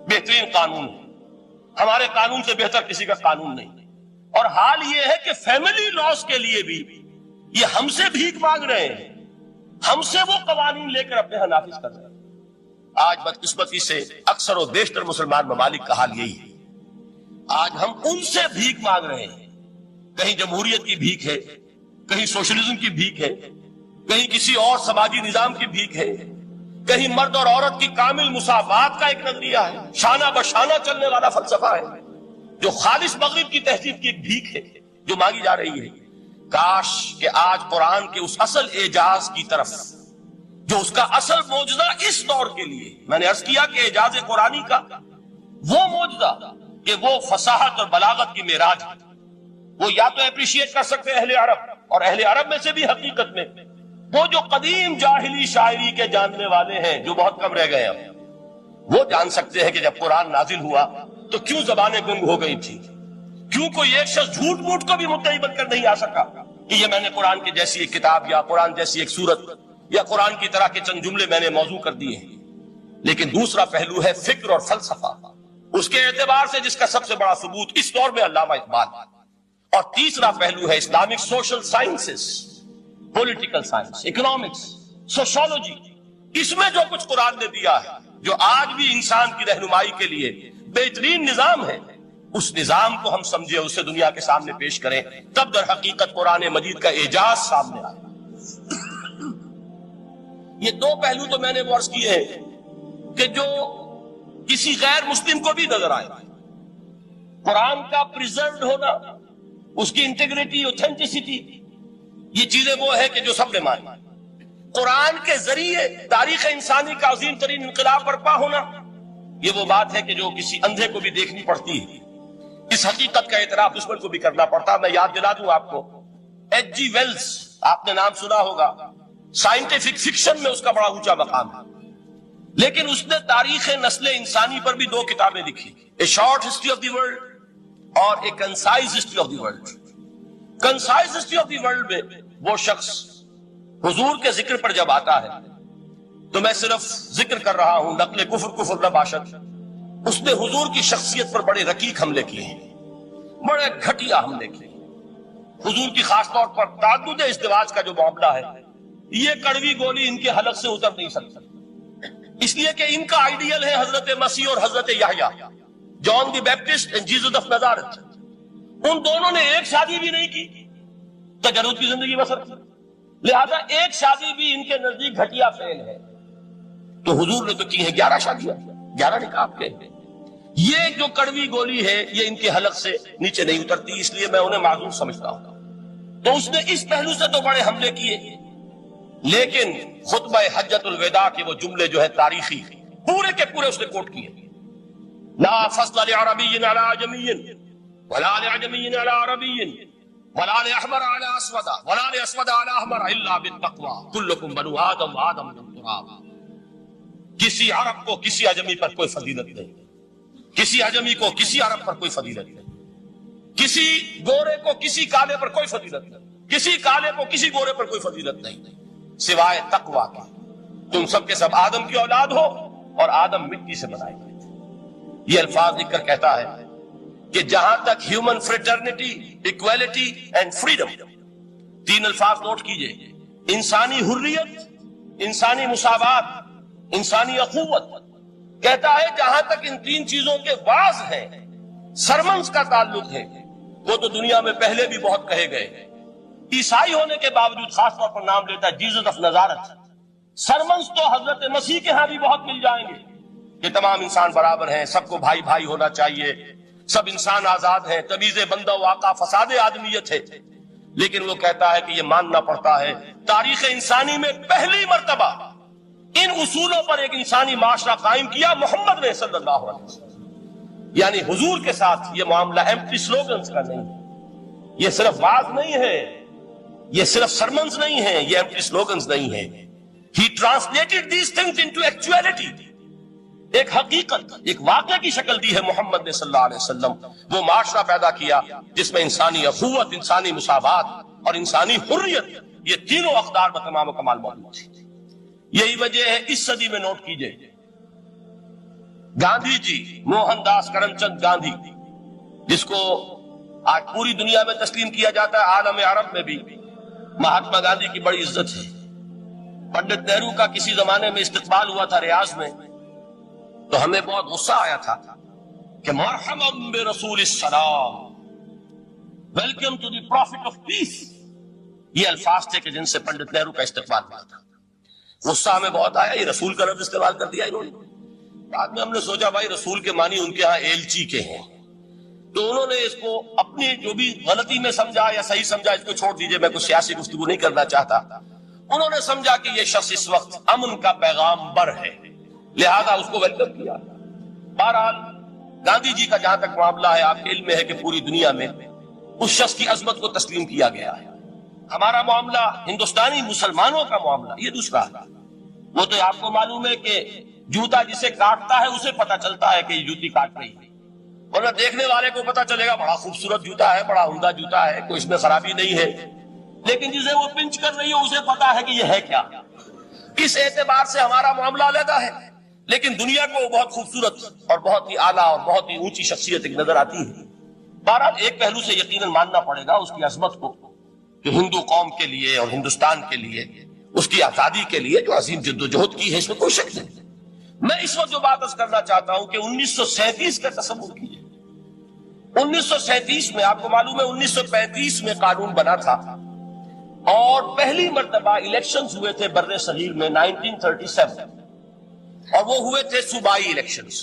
بہترین قانون ہے، ہمارے قانون سے بہتر کسی کا قانون نہیں. اور حال یہ ہے کہ فیملی لاز کے لیے بھی یہ ہم سے بھیک مانگ رہے ہیں، ہم سے وہ قوانین لے کر اپنے ہاں نافذ کر رہے ہیں. آج بدقسمتی سے اکثر و بیشتر مسلمان ممالک کا حال یہی ہے. آج ہم ان سے بھیک مانگ رہے ہیں. کہیں جمہوریت کی بھیک ہے، کہیں سوشلزم کی بھیک ہے، کہیں کسی اور سماجی نظام کی بھیک ہے، کہیں مرد اور عورت کی کامل مساوات کا ایک نظریہ ہے، شانہ بشانہ چلنے والا فلسفہ ہے، جو خالص مغرب کی تہذیب کی ایک بھیک ہے جو مانگی جا رہی ہے. کاش کہ آج قرآن کے اس اصل اعجاز کی طرف، جو اس کا اصل معجزہ اس دور کے لیے، میں نے عرض کیا کہ اعجاز قرآنی کا وہ معجزہ کہ وہ فصاحت اور بلاغت کی معراج ہے. وہ یا تو اپریشیٹ کر سکتے اہل عرب، اور اہل عرب میں سے بھی حقیقت میں وہ جو قدیم جاہلی شاعری کے جاننے والے ہیں جو بہت کم رہ گئے ہیں، وہ جان سکتے ہیں کہ جب قرآن نازل ہوا تو کیوں زبانیں گنگ ہو گئی تھی، کیوں کوئی ایک شخص جھوٹ موٹ کو بھی مدعی بن کر نہیں آ سکا کہ یہ میں نے قرآن کی جیسی ایک کتاب یا قرآن جیسی ایک سورت یا قرآن کی طرح کے چند جملے میں نے موضوع کر دیے ہیں. لیکن دوسرا پہلو ہے فکر اور فلسفہ، اس کے اعتبار سے جس کا سب سے بڑا ثبوت اس دور میں علامہ اقبال. اور تیسرا پہلو ہے Islamic social sciences, political science, economics, sociology. اس میں جو کچھ قرآن نے دیا ہے، جو آج بھی انسان کی رہنمائی کے لیے بہترین نظام ہے، اس نظام کو ہم سمجھے، اسے دنیا کے سامنے پیش کریں، تب در حقیقت قرآن مجید کا اعجاز سامنے آئے. یہ دو پہلو تو میں نے عرض کیے ہیں کہ جو کسی غیر مسلم کو بھی نظر آئے. قرآن کا پریزروڈ ہونا، اس کی انٹیگریٹی، اوتھینٹسٹی، یہ چیزیں وہ ہے کہ جو سب نے مانی. قرآن کے ذریعے تاریخ انسانی کا عظیم ترین انقلاب برپا ہونا، یہ وہ بات ہے کہ جو کسی اندھے کو بھی دیکھنی پڑتی ہے. اس حقیقت کا اعتراف دشمن کو بھی کرنا پڑتا. میں یاد دلا دوں آپ کو، ایچ جی ویلز، آپ نے نام سنا ہوگا، سائنٹیفک فکشن میں اس کا بڑا اونچا مقام ہے، لیکن اس نے تاریخ نسل انسانی پر بھی دو کتابیں لکھی، a short history of the world اور a concise history of the world. Concise history of the world میں وہ شخص حضور کے ذکر پر جب آتا ہے تو میں صرف ذکر کر رہا ہوں، نقل کفر نہ باشد، اس نے حضور کی شخصیت پر بڑے رقیق حملے کیے ہیں، بڑے گھٹیا حملے کیے. حضور کی خاص طور پر تعدد ازدواج کا جو معاملہ ہے، یہ کڑوی گولی ان کے حلق سے اتر نہیں سکتی، اس لیے کہ ان کا آئیڈیل ہے حضرت مسیح اور حضرت یحییٰ، جان دی بیپٹسٹ اینڈ جیسس آف نزارت. ان دونوں نے ایک شادی بھی نہیں کی، تجرد کی زندگی بسر کی، لہذا ایک شادی بھی ان کے نزدیک گھٹیا فعل ہے. تو حضور نے تو کی ہیں 11 شادیاں، 11 نکاح کے. یہ جو کڑوی گولی ہے یہ ان کے حلق سے نیچے نہیں اترتی، اس لیے میں انہیں معذور سمجھتا ہوں. تو اس نے اس پہلو سے تو بڑے حملے کیے، لیکن خطبہ حجۃ الوداع کے وہ جملے جو ہے تاریخی، پورے کے پورے اس نے کوٹ کیے. لا فضل لعربی علی عجمی ولا لعجمی علی عربی ولا لأحمر علی اسود ولا لأسود علی احمر الا بالتقوی کلکم بنو آدم وآدم من تراب. کسی عرب کو کسی عجمی پر کوئی فضیلت نہیں، کسی عجمی کو کسی عرب پر کوئی فضیلت نہیں، کسی گورے کو کسی کالے پر کوئی فضیلت نہیں، کسی کالے کو کسی گورے پر کوئی فضیلت نہیں سوائے تقوی کے. تم سب کے سب آدم کی اولاد ہو اور آدم مٹی سے بنائے گئے. یہ الفاظ لکھ کر کہتا ہے کہ جہاں تک human fraternity, equality and freedom, 3 الفاظ نوٹ کیجئے، انسانی حریت، انسانی مساوات، انسانی اخوت، کہتا ہے جہاں تک ان 3 چیزوں کے بعض ہیں، سرمنس کا تعلق ہے، وہ تو دنیا میں پہلے بھی بہت کہے گئے. عیسائی ہونے کے باوجود خاص طور پر نام لیتا ہے جیسس آف نزارت. سرمنس تو حضرت مسیح کے ہاں بھی بہت مل جائیں گے کہ تمام انسان برابر ہیں، سب کو بھائی بھائی ہونا چاہیے، سب انسان آزاد ہیں، تمیز بندہ و آقا فساد آدمیت ہے. لیکن وہ کہتا ہے کہ یہ ماننا پڑتا ہے تاریخ انسانی میں پہلی مرتبہ ان اصولوں پر ایک انسانی معاشرہ قائم کیا محمد نے صلی اللہ علیہ وسلم. یعنی حضور کے ساتھ یہ معاملہ ایمپٹی سلوگنز کا نہیں ہے، یہ صرف واز نہیں ہے، یہ صرف سرمنز نہیں ہیں، یہ ایمپٹی سلوگنز نہیں ہیں. He translated these things into actuality. ایک حقیقت، ایک واقعہ کی شکل دی ہے محمد نے صلی اللہ علیہ وسلم. وہ معاشرہ پیدا کیا جس میں انسانی اخوت، انسانی مساوات اور انسانی حریت، یہ تینوں اقدار میں تمام و کمال موجود تھی. یہی وجہ ہے اس صدی میں نوٹ کیجئے، گاندھی جی، موہن داس کرم چند گاندھی، جس کو آج پوری دنیا میں تسلیم کیا جاتا ہے، عالم عرب میں بھی مہاتما گاندھی کی بڑی عزت ہے. پنڈت نہرو کا کسی زمانے میں استقبال ہوا تھا ریاض میں، تو ہمیں بہت غصہ آیا تھا کہ مرحبا برسول السلام، welcome to the prophet of peace. یہ الفاظ تھے کہ جن سے پنڈت نہرو کا استقبال ہوا تھا. غصہ ہمیں بہت آیا، یہ رسول کا لفظ استعمال کر دیا انہوں نے. بعد میں ہم نے سوچا بھائی رسول کے معنی ان کے ہاں ایلچی کے ہیں، تو انہوں نے اس کو اپنی جو بھی غلطی میں سمجھا یا صحیح سمجھا، اس کو چھوڑ دیجئے، میں کوئی سیاسی گفتگو نہیں کرنا چاہتا. انہوں نے سمجھا کہ یہ شخص اس وقت امن کا پیغام بر ہے، لہذا اس کو ویلکم کیا. بہرحال گاندھی جی کا جہاں تک معاملہ ہے، آپ کے علم میں ہے کہ پوری دنیا میں اس شخص کی عظمت کو تسلیم کیا گیا ہے۔ ہمارا معاملہ ہندوستانی مسلمانوں کا معاملہ یہ دوسرا ہے۔ وہ تو آپ کو معلوم ہے کہ جوتا جسے کاٹتا ہے اسے پتا چلتا ہے کہ یہ جوتی کاٹ رہی ہے، ورنہ دیکھنے والے کو پتا چلے گا بڑا خوبصورت جوتا ہے، بڑا عمدہ جوتا ہے، کوئی اس میں خرابی نہیں ہے، لیکن جسے وہ پنچ کر رہی ہے اسے پتا ہے کہ یہ ہے کیا۔ اس اعتبار سے ہمارا معاملہ علیحدہ ہے، لیکن دنیا کو وہ بہت خوبصورت اور بہت ہی اعلیٰ اور بہت ہی اونچی شخصیت ایک نظر آتی ہے۔ بہرحال ایک پہلو سے یقیناً ماننا پڑے گا اس کی عظمت کو، کہ ہندو قوم کے لیے اور ہندوستان کے لیے، اس کی آزادی کے لیے جو عظیم جدوجہد کی ہے، اس میں کوئی شک نہیں۔ میں اس وقت جو بات عرض کرنا چاہتا ہوں کہ 1937 کا تصور کیجیے۔ 1937 میں آپ کو معلوم ہے 1935 میں قانون بنا تھا، اور پہلی مرتبہ الیکشنز ہوئے تھے بر صغیر میں 1937، اور وہ ہوئے تھے صوبائی الیکشنز۔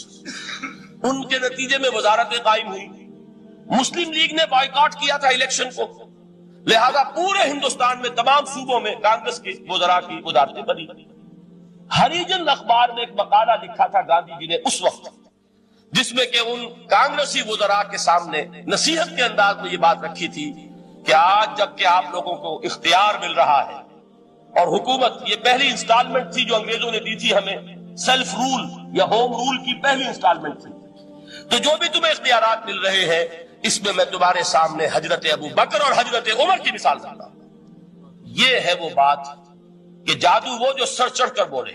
ان کے نتیجے میں وزارتیں قائم ہوئی، مسلم لیگ نے بائیکاٹ کیا تھا الیکشن کو، لہذا پورے ہندوستان میں تمام صوبوں میں کانگریس کے وزراء کی وزارتیں بنی۔ ہریجن اخبار میں ایک مقالہ لکھا تھا گاندھی جی نے اس وقت، جس میں کہ ان کانگریسی وزراء کے سامنے نصیحت کے انداز میں یہ بات رکھی تھی کہ آج جب کہ آپ لوگوں کو اختیار مل رہا ہے اور حکومت، یہ پہلی انسٹالمنٹ تھی جو انگریزوں نے دی تھی ہمیں، سیلف رول یا ہوم رول کی پہلی انسٹالمنٹ تھی، تو جو بھی تمہیں اختیارات مل رہے ہیں اس میں میں تمہارے سامنے حضرت ابو بکر اور حضرت عمر کی مثال دیتا ہوں۔ یہ ہے وہ بات کہ جادو وہ جو سر چڑھ کر بولے۔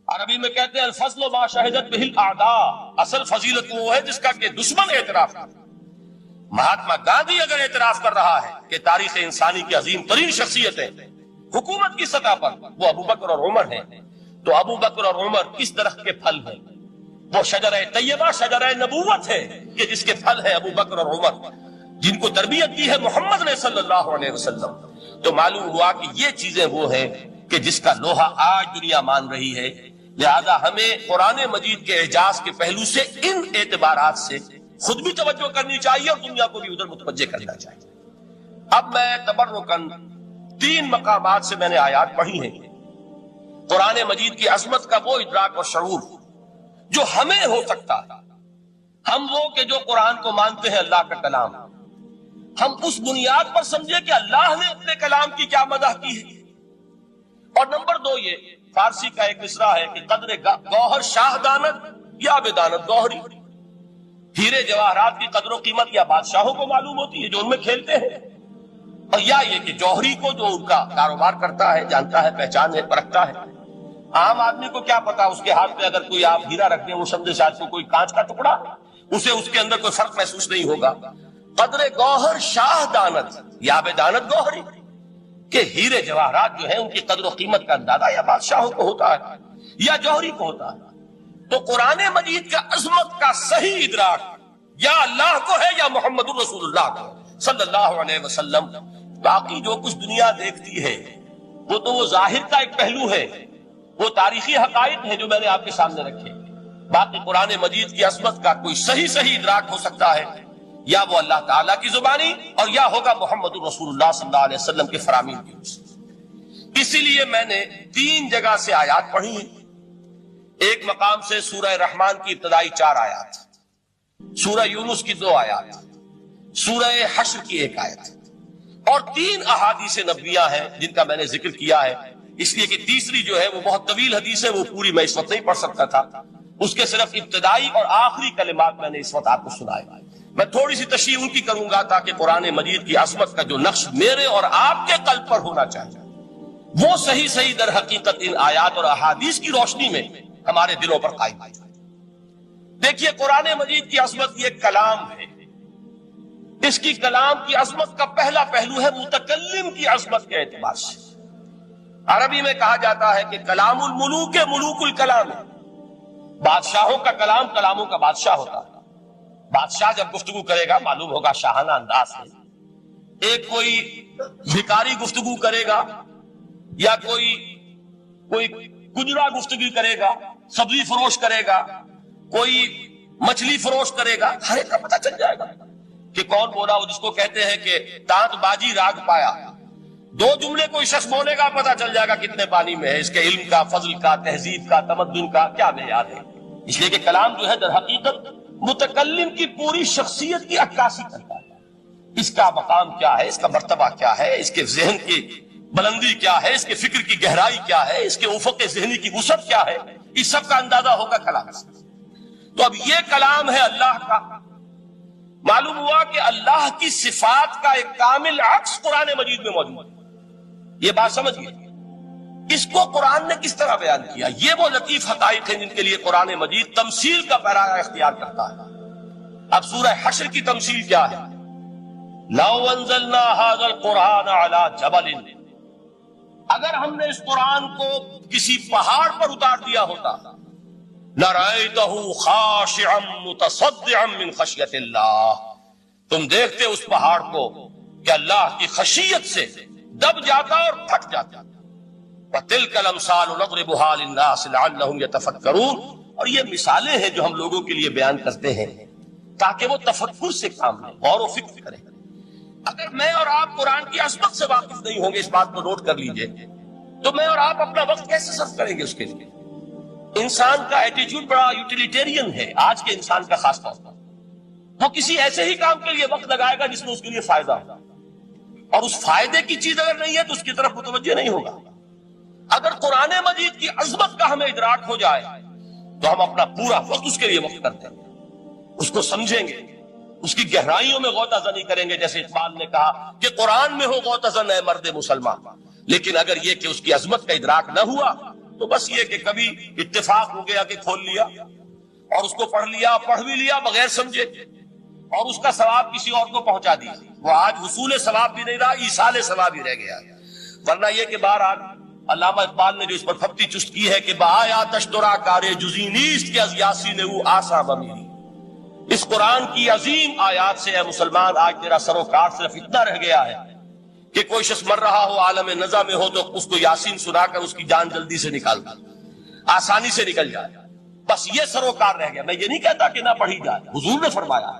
عربی میں کہتے ہیں الفضل ما شہدت بہ الاعداء، اصل فضیلت وہ ہے جس کا کہ دشمن اعتراف کرے۔ مہاتما گاندھی اگر اعتراف کر رہا ہے کہ تاریخ انسانی کی عظیم ترین شخصیتیں حکومت کی سطح پر وہ ابو بکر اور عمر ہیں، تو ابو بکر اور عمر کس درخت کے پھل ہیں؟ وہ شجرہ طیبہ، شجرہ نبوت ہے کہ جس کے پھل ہے ابو بکر اور عمر، جن کو تربیت دی ہے محمد نے صلی اللہ علیہ وسلم۔ تو معلوم ہوا کہ یہ چیزیں وہ ہیں کہ جس کا لوہا آج دنیا مان رہی ہے، لہذا ہمیں قرآن مجید کے اعجاز کے پہلو سے ان اعتبارات سے خود بھی توجہ کرنی چاہیے اور دنیا کو بھی ادھر متوجہ کرنا چاہیے۔ اب میں تبرکاً 3 مقامات سے میں نے آیات پڑھی ہیں، قرآن مجید کی عظمت کا وہ ادراک اور شعور جو ہمیں ہو سکتا ہے، ہم وہ کہ جو قرآن کو مانتے ہیں اللہ کا کلام، ہم اس بنیاد پر سمجھے کہ اللہ نے اپنے کلام کی کیا مدح کی ہے۔ اور نمبر 2 یہ فارسی کا ایک مصرع ہے کہ قدر گوہر شاہ دانت یا بدانت گوہری، ہیرے جواہرات کی قدر و قیمت یا بادشاہوں کو معلوم ہوتی ہے جو ان میں کھیلتے ہیں، اور یا یہ کہ جوہری کو جو ان کا کاروبار کرتا ہے، جانتا ہے، پہچان ہے، پرکھتا ہے۔ عام آدمی کو کیا پتا، اس کے ہاتھ میں اگر کوئی آپ ہیرا رکھ دیں وہ سمجھے شاید کو کوئی کانچ کا ٹکڑا، اسے اس کے اندر کوئی فرق محسوس نہیں ہوگا۔ قدر گوہر شاہ دانت یا بدانت گوہری، کہ ہیرے جواہرات جو ہیں ان کی قدر و قیمت کا اندازہ یا بادشاہوں کو ہوتا ہے یا جوہری کو ہوتا ہے۔ تو قرآن مجید کا عظمت کا صحیح ادراک یا اللہ کو ہے یا محمد الرسول اللہ کو صلی اللہ علیہ وسلم۔ باقی جو کچھ دنیا دیکھتی ہے وہ تو وہ ظاہر کا ایک پہلو ہے، وہ تاریخی حقائق ہیں جو میں نے آپ کے سامنے رکھے۔ باقی قرآن مجید کی عظمت کا کوئی صحیح ادراک ہو سکتا ہے یا وہ اللہ تعالیٰ کی زبانی اور یا ہوگا محمد الرسول اللہ صلی اللہ علیہ وسلم کے فرامین کی وجہ سے۔ اسی لیے میں نے 3 جگہ سے آیات پڑھی ہیں۔ ایک مقام سے سورہ رحمان کی ابتدائی 4 آیات، سورہ یونس کی 2 آیات، سورہ حشر کی 1 آیت، اور 3 احادیث نبویہ ہیں جن کا میں نے ذکر کیا ہے، اس لیے کہ تیسری جو ہے وہ بہت طویل حدیث ہے، وہ پوری میں اس وقت نہیں پڑھ سکتا تھا، اس کے صرف ابتدائی اور آخری کلمات میں نے اس وقت آپ کو سنائے۔ میں تھوڑی سی تشریح ان کی کروں گا تاکہ قرآن مجید کی عظمت کا جو نقش میرے اور آپ کے قلب پر ہونا چاہیے وہ صحیح در حقیقت ان آیات اور احادیث کی روشنی میں ہمارے دلوں پر قائم ہے۔ دیکھیے قرآن مجید کی عظمت یہ کلام ہے، اس کی کلام کی عظمت کا پہلا پہلو ہے متکلم کی عظمت کے اعتبار سے۔ عربی میں کہا جاتا ہے کہ کلام الملوک ملوک الکلام ہے، بادشاہوں کا کلام کلاموں کا بادشاہ ہوتا ہے۔ بادشاہ جب گفتگو کرے گا معلوم ہوگا شاہانہ انداز ہے، ایک کوئی بھکاری گفتگو کرے گا یا کوئی گجرا گفتگو کرے گا، سبزی فروش کرے گا، کوئی مچھلی فروش کرے گا، ہر ایک کا پتہ چل جائے گا کہ کون بولا، وہ جس کو کہتے ہیں کہ تانت بازی راگ پایا۔ 2 جملے کوئی شخص بولے گا پتہ چل جائے گا کتنے پانی میں ہے، اس کے علم کا، فضل کا، تہذیب کا، تمدن کا کیا معیار ہے۔ اس لیے کہ کلام جو ہے در حقیقت متکلم کی پوری شخصیت کی عکاسی کرتا ہے. اس کا مقام کیا ہے، اس کا مرتبہ کیا ہے، اس کے ذہن کی بلندی کیا ہے، اس کے فکر کی گہرائی کیا ہے، اس کے افق ذہنی کی وسعت کیا ہے، اس سب کا اندازہ ہوگا کلام سے. تو اب یہ کلام ہے اللہ کا. معلوم ہوا کہ اللہ کی صفات کا ایک کامل عکس قرآن مجید میں موجود ہے. یہ بات سمجھیے. اس کو قرآن نے کس طرح بیان کیا؟ یہ وہ لطیف حقائق ہیں جن کے لیے قرآن مجید تمثیل کا پیرایا اختیار کرتا ہے. اب سورہ حشر کی تمثیل کیا ہے؟ لو انزلنا هذا القرآن على جبل، اگر ہم نے اس قرآن کو کسی پہاڑ پر اتار دیا ہوتا، لرأيته خاشعا متصدعا من خشیت اللہ، تم دیکھتے اس پہاڑ کو کہ اللہ کی خشیت سے دب جاتا اور پھٹ جاتا. وَتِلْكَ الْأَمْثَالُ نَضْرِبُهَا لِلنَّاسِ لَعَلَّهُمْ يَتَفَكَّرُونَ. اور یہ مثالیں ہیں جو ہم لوگوں کے لیے بیان کرتے ہیں تاکہ وہ تفکر سے کام لیں، غور و فکر کریں. اگر میں اور آپ قرآن کی عظمت سے واقف نہیں ہوں گے، اس بات کو نوٹ کر لیجئے، تو میں اور آپ اپنا وقت کیسے صرف کریں گے اس کے لیے؟ انسان کا ایٹیٹیوڈ بڑا یوٹیلیٹیرین ہے آج کے انسان کا خاص طور پر. وہ کسی ایسے ہی کام کے لیے وقت لگائے گا جس میں اس کے لیے فائدہ ہوگا، اور اس فائدے کی چیز اگر نہیں ہے تو اس کی طرف متوجہ نہیں ہوگا. اگر قرآن مجید کی عظمت کا ہمیں ادراک ہو جائے تو ہم اپنا پورا وقت اس کے لیے وقف کر دیں گے، اس کو سمجھیں گے، اس کی گہرائیوں میں غوطہ زنی کریں گے. جیسے اقبال نے کہا کہ قرآن میں ہو غوطہ زن اے مرد مسلمان. لیکن اگر یہ کہ اس کی عظمت کا ادراک نہ ہوا تو بس یہ کہ کبھی اتفاق ہو گیا کہ کھول لیا اور اس کو پڑھ لیا، پڑھ بھی لیا بغیر سمجھے، اور اس کا ثواب کسی اور کو پہنچا دیا. وہ آج حصول ثواب بھی نہیں رہا، ایصال ثواب ہی رہ گیا. ورنہ یہ کہ بہرحال علامہ اقبال نے جو اس پر پھپتی چست کی ہے کہ بآیا تشترا کارے جزی نیست کے از یاسی نے وہ آسا بمیری. اس قرآن کی عظیم آیات سے اے مسلمان آج تیرا سروکار صرف اتنا رہ گیا ہے کہ کوئی شخص مر رہا ہو، عالم نزا میں ہو، تو اس کو یاسین سنا کر اس کی جان جلدی سے نکال دے، آسانی سے نکل جائے. بس یہ سروکار رہ گیا. میں یہ نہیں کہتا کہ نہ پڑھی جائے، حضور نے فرمایا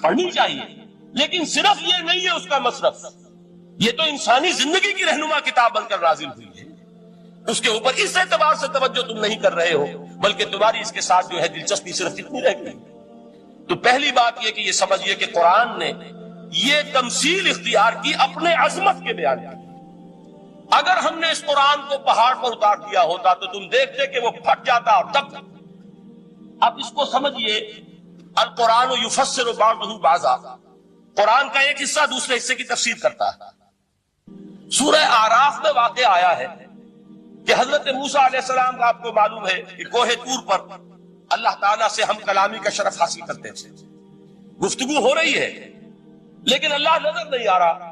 پڑھنی چاہیے، لیکن صرف یہ نہیں ہے اس کا مصرف. یہ تو انسانی زندگی کی رہنما کتاب بن کر نازل ہوئی ہے. اس کے اوپر اس اعتبار سے توجہ تم نہیں کر رہے ہو، بلکہ تمہاری اس کے ساتھ جو ہے دلچسپی صرف اتنی رہ گئی. تو پہلی بات یہ کہ یہ سمجھیے کہ قرآن نے یہ تمثیل اختیار کی اپنے عظمت کے بیان کی. اگر ہم نے اس قرآن کو پہاڑ پر اتار دیا ہوتا تو تم دیکھتے کہ وہ پھٹ جاتا اور دب جاتا. اب اس کو سمجھیے، القرآن یفسر بعضہ بعضا، قرآن کا ایک حصہ دوسرے حصے کی تفسیر کرتا ہے. سورہ اعراف میں واقع آیا ہے کہ حضرت موسیٰ علیہ السلام کا آپ کو معلوم ہے کہ کوہ طور پر اللہ تعالیٰ سے ہم کلامی کا شرف حاصل کرتے تھے. گفتگو ہو رہی ہے لیکن اللہ نظر نہیں آ رہا.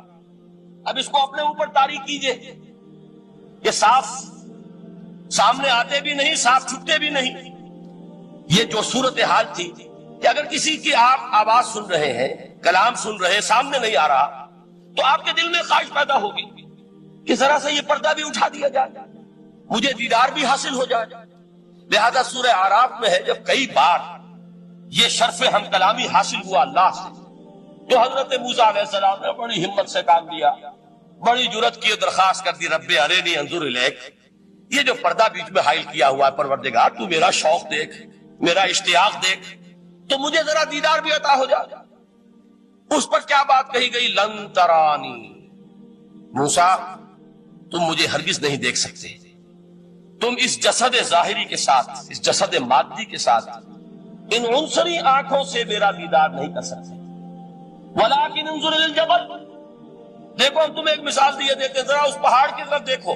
اب اس کو اپنے اوپر طاری کیجئے کہ صاف سامنے آتے بھی نہیں، صاف چھپتے بھی نہیں. یہ جو صورتحال تھی کہ اگر کسی کی آپ آواز سن رہے ہیں، کلام سن رہے ہیں، سامنے نہیں آ رہا، تو آپ کے دل میں خواہش پیدا ہوگی کہ ذرا سا یہ پردہ بھی اٹھا دیا جائے، مجھے دیدار بھی حاصل ہو جائے. لہذا سورہ اعراف میں ہے جب کئی بار یہ شرف ہم کلامی حاصل ہوا اللہ سے، تو حضرت موسیٰ علیہ السلام نے بڑی ہمت سے کام لیا، بڑی جرت کی درخواست کر دی، رب ارنی انظر الیک. یہ جو پردہ بیچ میں حائل کیا ہوا ہے پروردگار، تو میرا شوق دیکھ، میرا اشتیاق دیکھ، تو مجھے ذرا دیدار بھی عطا ہو جائے. اس پر کیا بات کہی گئی؟ لن ترانی، موسیٰ تم مجھے ہرگز نہیں دیکھ سکتے، تم اس جسد ظاہری کے ساتھ، اس جسد مادی کے ساتھ، ان عنصری آنکھوں سے میرا دیدار نہیں کر سکتے. ولیکن انظر الجبل، دیکھو ہم تمہیں ایک مثال دیے دیتے ہیں، ذرا اس پہاڑ کی طرف دیکھو،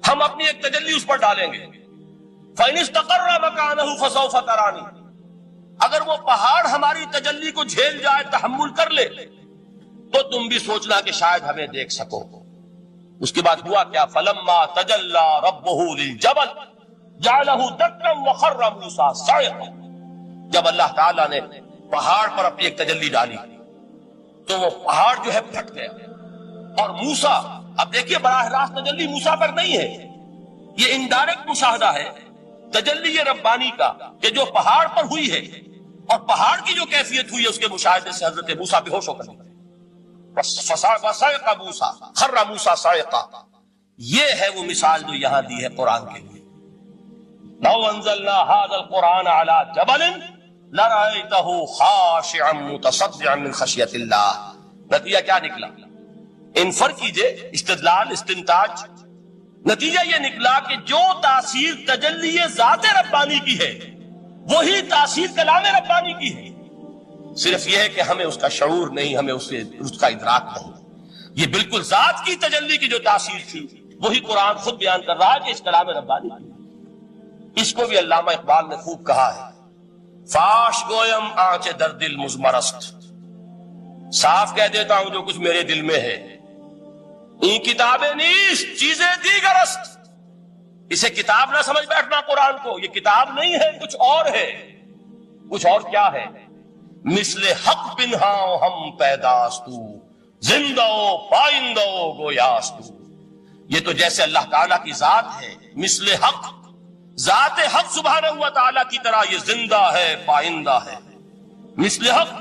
ہم اپنی ایک تجلی اس پر ڈالیں گے. فَإِنِ اسْتَقَرَّ مَكَانَهُ فَسَوْفَ تَرَانِي، اگر وہ پہاڑ ہماری تجلی کو جھیل جائے، تحمل کر لے، تو تم بھی سوچنا کہ شاید ہمیں دیکھ سکو. اس کے بعد ہوا کیا؟ فَلَمَّا تَجَلَّى رَبُّهُ لِلْجَبَلِ جَعَلَهُ دَكًّا وَخَرَّ مُوسَىٰ صَعِقًا. جب اللہ تعالیٰ نے پہاڑ پر اپنی ایک تجلی ڈالی تو وہ پہاڑ جو ہے پھٹ گیا. اور موسیٰ، اب دیکھیے براہ راست تجلی موسیٰ پر نہیں ہے، یہ انڈائریکٹ مشاہدہ ہے تجلی ربانی کا کہ جو پہاڑ پر ہوئی ہے، اور پہاڑ کی جو کیفیت ہوئی ہے اس کے مشاہدے سے حضرت موسیٰ بے ہوش ہو کر فَصَعِقَ مُوسَىٰ خَرَّ مُوسَىٰ صَعِقًا. یہ ہے وہ مثال جو یہاں دی ہے قرآن کے لیے. لَوْ أَنزَلْنَا هَذَا الْقُرْآنَ عَلَىٰ جَبَلٍ لرأيته خاشعا متصدعا من خشیۃ اللہ. نتیجہ کیا نکلا؟ انفر کیجئے، استدلال، استنتاج. نتیجہ یہ نکلا کہ جو تاثیر تجلی ذات ربانی کی ہے وہی تاثیر کلام ربانی کی ہے. صرف یہ ہے کہ ہمیں اس کا شعور نہیں، ہمیں اس کا ادراک نہیں. یہ بالکل ذات کی تجلی کی جو تاثیر تھی وہی قرآن خود بیان کر رہا ہے کہ اس کلام ربانی کی. اس کو بھی علامہ اقبال نے خوب کہا ہے، فاش گویم آنچ در دل مزمرست. صاف کہہ دیتا ہوں جو کچھ میرے دل میں ہے. این کتابیں نیست چیزیں دیگرست. اسے کتاب نہ سمجھ بیٹھنا قرآن کو، یہ کتاب نہیں ہے، کچھ اور ہے. کچھ اور کیا ہے؟ مثل حق پنہاؤ ہم پیداستو زندہ پائندہ گویاستو. یہ تو جیسے اللہ تعالیٰ کی ذات ہے، مثل حق، ذات حق سبحانہ و تعالیٰ کی طرح یہ زندہ ہے، پائندہ ہے. مثل حق،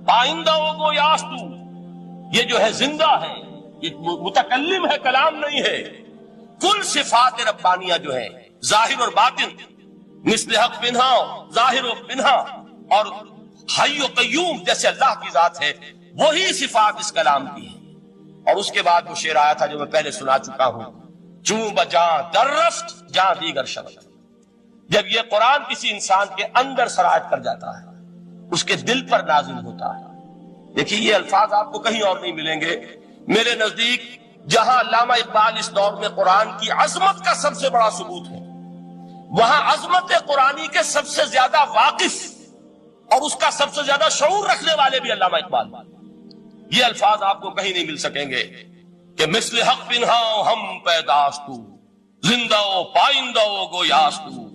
پائندہ گویاستو، یہ جو ہے زندہ ہے، یہ متکلم ہے، کلام نہیں ہے. کل صفات ربانیہ جو ہے ظاہر اور باطن، مثل حق پنہا، ظاہر و پنہا، اور حی و قیوم جیسے اللہ کی ذات ہے، وہی صفات اس کلام کی ہے. اور اس کے بعد وہ شعر آیا تھا جو میں پہلے سنا چکا ہوں، چوں بجاں در رفت جاں دیگر شود. جب یہ قرآن کسی انسان کے اندر سرایت کر جاتا ہے، اس کے دل پر نازل ہوتا ہے. دیکھیے یہ الفاظ آپ کو کہیں اور نہیں ملیں گے. میرے نزدیک جہاں علامہ اقبال اس دور میں قرآن کی عظمت کا سب سے بڑا ثبوت ہے، وہاں عظمت قرآنی کے سب سے زیادہ واقف اور اس کا سب سے زیادہ شعور رکھنے والے بھی علامہ اقبال. یہ الفاظ آپ کو کہیں نہیں مل سکیں گے کہ مثل حق پنہاؤ ہم پیداستو زندہ و پائندہ و گویاستو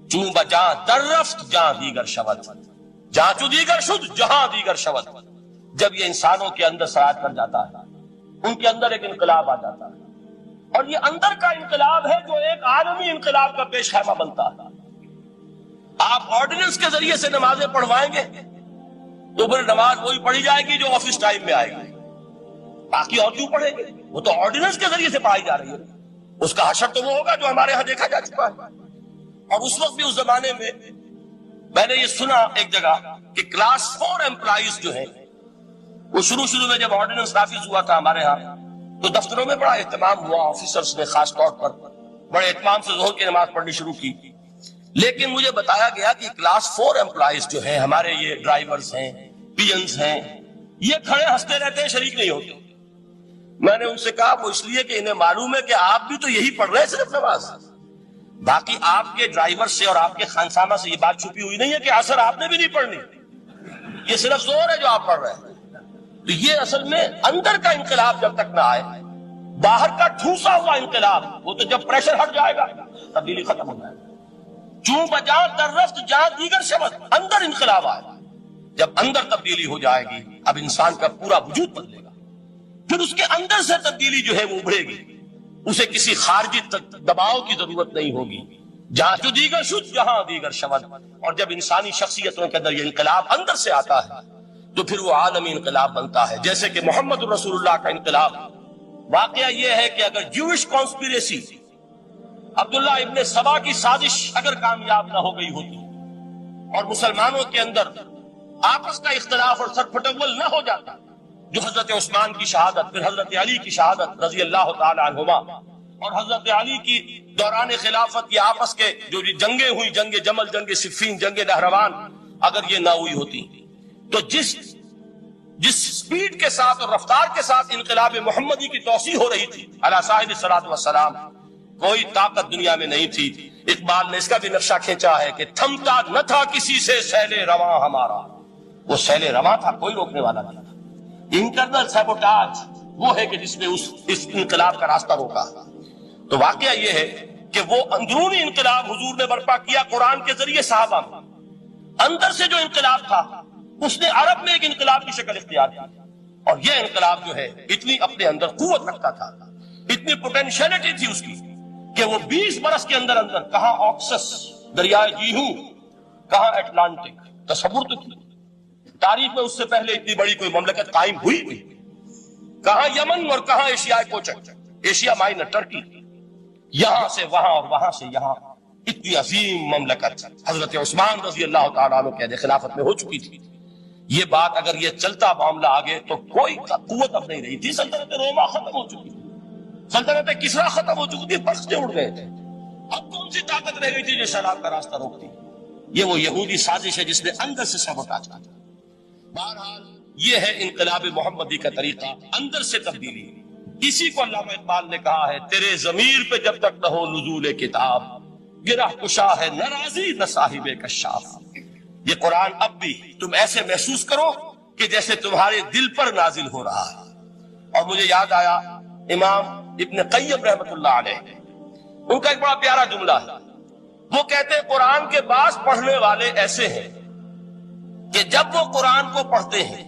چوں بجاں در رفت جہاں دیگر شود. جہاں چو دیگر شد جہاں دیگر شود. جب یہ انسانوں کے اندر سرایت کر جاتا ہے، ان کے اندر ایک انقلاب آ جاتا ہے، اور یہ اندر کا انقلاب ہے جو ایک عالمی انقلاب کا پیش خیمہ بنتا ہے. آپ آرڈیننس کے ذریعے سے نمازیں پڑھوائیں گے تو پھر نماز وہی پڑھی جائے گی جو آفس ٹائم میں آئے گی. باقی اور کیوں پڑھیں گے؟ وہ تو آرڈیننس کے ذریعے سے پڑھائی جا رہی ہے. اس کا حشر تو وہ ہوگا جو ہمارے ہاں دیکھا جا چکا ہے. اور اس وقت بھی اس زمانے میں نے یہ سنا ایک جگہ کہ کلاس 4 امپلائیز جو ہیں، وہ شروع میں جب آرڈیننس نافذ ہوا تھا ہمارے ہاں تو دفتروں میں بڑا اہتمام ہوا. آفیسرز نے خاص طور پر بڑے اہتمام سے ظہر کی نماز پڑھنی شروع کی. لیکن مجھے بتایا گیا کہ کلاس 4 امپلائیز جو ہیں ہمارے، یہ ڈرائیورز ہیں، پی اینز ہیں، یہ کھڑے ہنستے رہتے ہیں، شریک نہیں ہوتے. میں نے ان سے کہا وہ اس لیے کہ انہیں معلوم ہے کہ آپ بھی تو یہی پڑھ رہے ہیں صرف نماز. باقی آپ کے ڈرائیور سے اور آپ کے خانسامہ سے یہ بات چھپی ہوئی نہیں ہے کہ اثر آپ نے بھی نہیں پڑھنی. یہ صرف زور ہے جو آپ پڑھ رہے ہیں. تو یہ اصل میں اندر کا انقلاب جب تک نہ آئے، باہر کا ٹھوسا ہوا انقلاب، وہ تو جب پریشر ہٹ جائے گا تبدیلی ختم ہو جائے گا. چوں بجاں در رفت جہاں دیگر شود، اندر انقلاب آئے گا. جب اندر تبدیلی ہو جائے گی، اب انسان کا پورا وجود بدلے گا. پھر اس کے اندر سے تبدیلی جو ہے وہ ابھرے گی. اسے کسی خارجی دباؤ کی ضرورت نہیں ہوگی. جہاں جو دیگر شد جہاں دیگر شود. اور جب انسانی شخصیتوں کے اندر یہ انقلاب اندر سے آتا ہے تو پھر وہ عالمی انقلاب بنتا ہے. جیسے کہ محمد رسول اللہ کا انقلاب. واقعہ یہ ہے کہ اگر جوش کانسپیریسی، عبداللہ ابن سبا کی سازش اگر کامیاب نہ ہو گئی ہوتی اور مسلمانوں کے اندر آپس کا اختلاف اور سر پھٹول نہ ہو جاتا، جو حضرت عثمان کی شہادت، پھر حضرت علی کی شہادت رضی اللہ تعالی عنہما، اور حضرت علی کی دوران خلافت کی آپس کے جو جنگیں ہوئی، جنگ جمل، جنگ صفین، جنگ نہروان، اگر یہ نہ ہوئی ہوتی تو جس سپیڈ کے ساتھ اور رفتار کے ساتھ انقلاب محمدی کی توسیع ہو رہی تھی علی صاحب الصلاۃ والسلام، کوئی طاقت دنیا میں نہیں تھی. اقبال نے اس کا بھی نقشہ کھینچا ہے کہ تھمتا نہ تھا کسی سے سیل رواں ہمارا. وہ سیل رواں تھا، کوئی روکنے والا نہیں تھا. انٹرنل سیبوٹاج وہ ہے کہ جس نے اس انقلاب کا راستہ روکا. تو واقعہ یہ ہے کہ وہ اندرونی انقلاب حضور نے برپا کیا قرآن کے ذریعے صحابہ میں. اندر سے جو انقلاب تھا اس نے عرب میں ایک انقلاب کی شکل اختیار کی. اور یہ انقلاب جو ہے اتنی اپنے اندر قوت رکھتا تھا، اتنی پوٹینشیلٹی تھی اس کی کہ وہ 20 برس کے اندر کہاں آکسس دریائے جیہو، کہاں اٹلانٹک. تصور تو کی تاریخ میں اس سے پہلے اتنی بڑی کوئی مملکت قائم ہوئی نہیں. کہاں یمن اور کہاں ایشیا کوچک، ایشیا مائنر، ٹرکی، یہاں سے وہاں اور وہاں سے یہاں. اتنی عظیم مملکت حضرت عثمان رضی اللہ تعالیٰ عنہ کے خلافت میں ہو چکی تھی. یہ بات اگر یہ چلتا معاملہ آگے تو کوئی قوت اب نہیں رہی تھی. سلطنت روما ختم ہو چکی تھی، سلطنت کسرا ختم ہو چکی تھی، پرچے اڑ گئے تھے. اب کون سی طاقت رہ گئی تھی جو سیلاب کا راستہ روکتی؟ یہ وہ یہودی سازش ہے جس نے اندر سے سبوٹاج کیا. بہرحال یہ ہے انقلاب محمدی کا طریقہ، اندر سے تبدیلی. اسی کو علامہ اقبال نے کہا ہے، تیرے ضمیر پہ جب تک نہ ہو نزول کتاب، گرہ کشا ہے ناراضی نہ صاحب کشاف. یہ قرآن اب بھی تم ایسے محسوس کرو کہ جیسے تمہارے دل پر نازل ہو رہا ہے. اور مجھے یاد آیا امام ابن قیم رحمۃ اللہ علیہ، ان کا ایک بڑا پیارا جملہ ہے. وہ کہتے ہیں قرآن کے بعض پڑھنے والے ایسے ہیں کہ جب وہ قرآن کو پڑھتے ہیں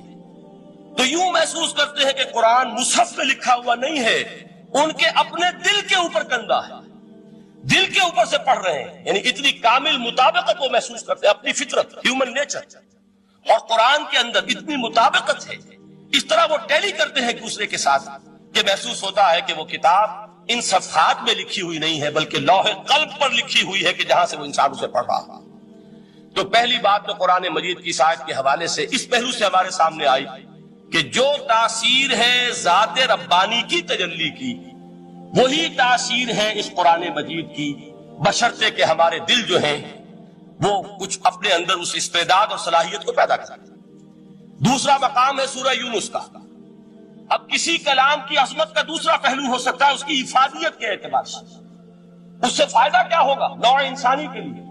تو یوں محسوس کرتے ہیں کہ قرآن مصحف میں لکھا ہوا نہیں ہے، ان کے اپنے دل کے اوپر کندہ ہے، دل کے اوپر سے پڑھ رہے ہیں. یعنی اتنی کامل مطابقت وہ محسوس کرتے ہیں، اپنی فطرت، ہیومن نیچر اور قرآن کے اندر اتنی مطابقت ہے. اس طرح وہ ٹیلی کرتے ہیں ایک دوسرے کے ساتھ کہ محسوس ہوتا ہے کہ وہ کتاب ان صفحات میں لکھی ہوئی نہیں ہے بلکہ لوح قلب پر لکھی ہوئی ہے کہ جہاں سے وہ انسان اسے پڑھ رہا ہے. تو پہلی بات تو قرآن مجید کی آیت کے حوالے سے اس پہلو سے ہمارے سامنے آئی کہ جو تاثیر ہے ذات ربانی کی تجلی کی، وہی تاثیر ہے اس قرآن مجید کی، بشرطے کہ ہمارے دل جو ہیں وہ کچھ اپنے اندر اس استعداد اور صلاحیت کو پیدا کریں. دوسرا مقام ہے سورہ یونس کا. اب کسی کلام کی عظمت کا دوسرا پہلو ہو سکتا ہے اس کی افادیت کے اعتبار سے. اس سے فائدہ کیا ہوگا نوع انسانی کے لیے؟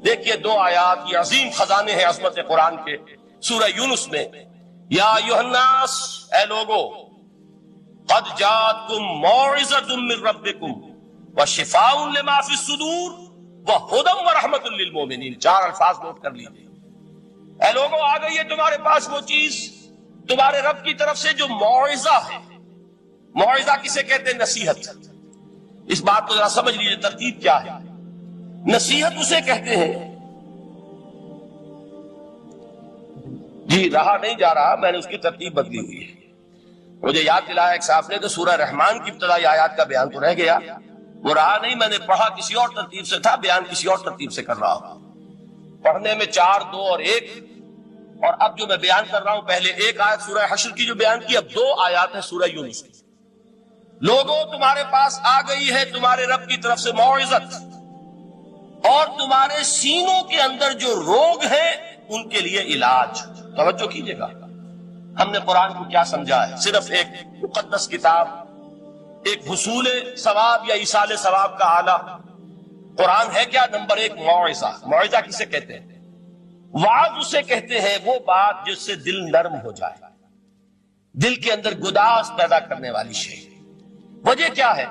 دیکھیے دو آیات، یہ عظیم خزانے ہیں عظمت قرآن کے. سورہ یونس میں یا ایھا الناس، اے لوگو، قد جاءتکم موعظۃ من ربکم وشفاء لما فی الصدور وہدی ورحمۃ للمؤمنین. چار الفاظ نوٹ کر لیجیے. اے لوگو، آ گئی ہے تمہارے پاس وہ چیز تمہارے رب کی طرف سے جو موعظہ ہے. موعظہ کسے کہتے ہیں؟ نصیحت. اس بات کو ذرا سمجھ لیجیے ترتیب کیا ہے. نصیحت اسے کہتے ہیں، جی رہا نہیں جا رہا، میں نے اس کی ترتیب بدلی ہوئی ہے. مجھے یاد دلایا ایک صاحب نے کہ سورہ رحمان کی ابتدائی آیات کا بیان تو رہ گیا، وہ رہا نہیں، میں نے پڑھا کسی اور ترتیب سے تھا، بیان کسی اور ترتیب سے کر رہا ہوں. پڑھنے میں 4، 2 اور 1، اور اب جو میں بیان کر رہا ہوں پہلے ایک آیت سورہ حشر کی جو بیان کی، اب 2 آیات ہیں سورہ یونس کی. لوگوں، تمہارے پاس آ گئی ہے تمہارے رب کی طرف سے موعظت، اور تمہارے سینوں کے اندر جو روگ ہیں ان کے لیے علاج. توجہ کیجئے گا، ہم نے قرآن کو کیا سمجھا ہے؟ صرف ایک مقدس کتاب، ایک حصول ثواب یا ایصال ثواب کا آلہ. قرآن ہے کیا؟ نمبر 1 موعظہ. موعظہ کسے کہتے ہیں؟ وعظ اسے کہتے ہیں وہ بات جس سے دل نرم ہو جائے، دل کے اندر گداز پیدا کرنے والی شے. وجہ کیا ہے؟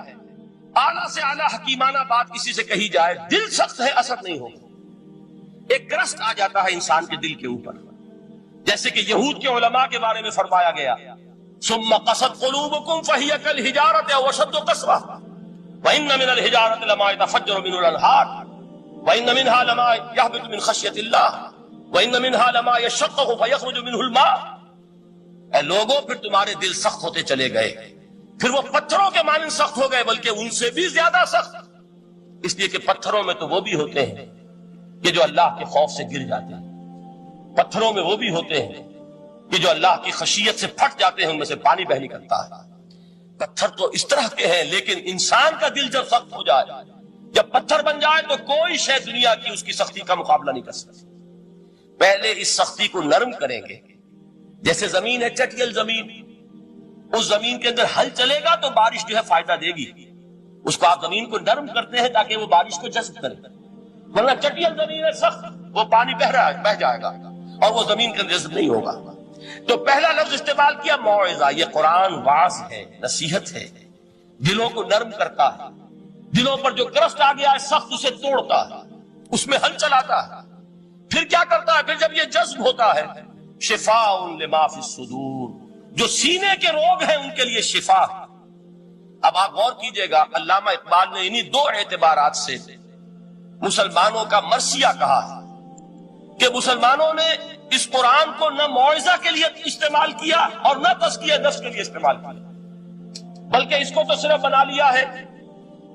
اعلیٰ سے اعلیٰ حکیمانہ بات کسی سے کہی جائے، دل سخت ہے، اثر نہیں ہوگا. ایک گرست آ جاتا ہے انسان کے دل کے اوپر، جیسے کہ یہود کے علماء کے بارے میں فرمایا گیا ثم قست قلوبکم فہی کالحجارۃ او اشد قسوہ وان من الحجارۃ لما يتفجر منه الانہار وان منها لما يهبط من خشیۃ اللہ وان منها لما يشقق فيخرج منه الماء. اے لوگوں، پھر تمہارے دل سخت ہوتے چلے گئے، پھر وہ پتھروں کے مانند سخت ہو گئے، بلکہ ان سے بھی زیادہ سخت، اس لیے کہ پتھروں میں تو وہ بھی ہوتے ہیں کہ جو اللہ کے خوف سے گر جاتے ہیں، پتھروں میں وہ بھی ہوتے ہیں کہ جو اللہ کی خشیت سے پھٹ جاتے ہیں، ان میں سے پانی بہ نکلتا ہے. پتھر تو اس طرح کے ہیں، لیکن انسان کا دل جب سخت ہو جائے، جب پتھر بن جائے، تو کوئی شے دنیا کی اس کی سختی کا مقابلہ نہیں کر سکتی. پہلے اس سختی کو نرم کریں گے. جیسے زمین ہے چٹیل زمین، اس زمین کے اندر ہل چلے گا تو بارش جو ہے فائدہ دے گی. اس کو آپ زمین کو نرم کرتے ہیں تاکہ وہ بارش کو جذب کرے، ورنہ چٹیل زمین ہے سخت، وہ پانی بہ جائے گا اور وہ زمین کے اندر جذب نہیں ہوگا. تو پہلا لفظ استعمال کیا موعظہ. یہ قرآن واعظ ہے، نصیحت ہے، دلوں کو نرم کرتا ہے. دلوں پر جو گرفت آ گیا ہے سخت، اسے توڑتا ہے، اس میں ہل چلاتا ہے. پھر کیا کرتا ہے؟ پھر جب یہ جذب ہوتا ہے، شفاء لما فی الصدور، جو سینے کے روگ ہیں ان کے لیے شفا. اب آپ غور کیجئے گا، علامہ اقبال نے انہی 2 اعتبارات سے مسلمانوں کا مرثیہ کہا ہے کہ مسلمانوں نے اس قرآن کو نہ موعظہ کے لیے استعمال کیا اور نہ تزکیہ نفس کے لیے استعمال کیا، بلکہ اس کو تو صرف بنا لیا ہے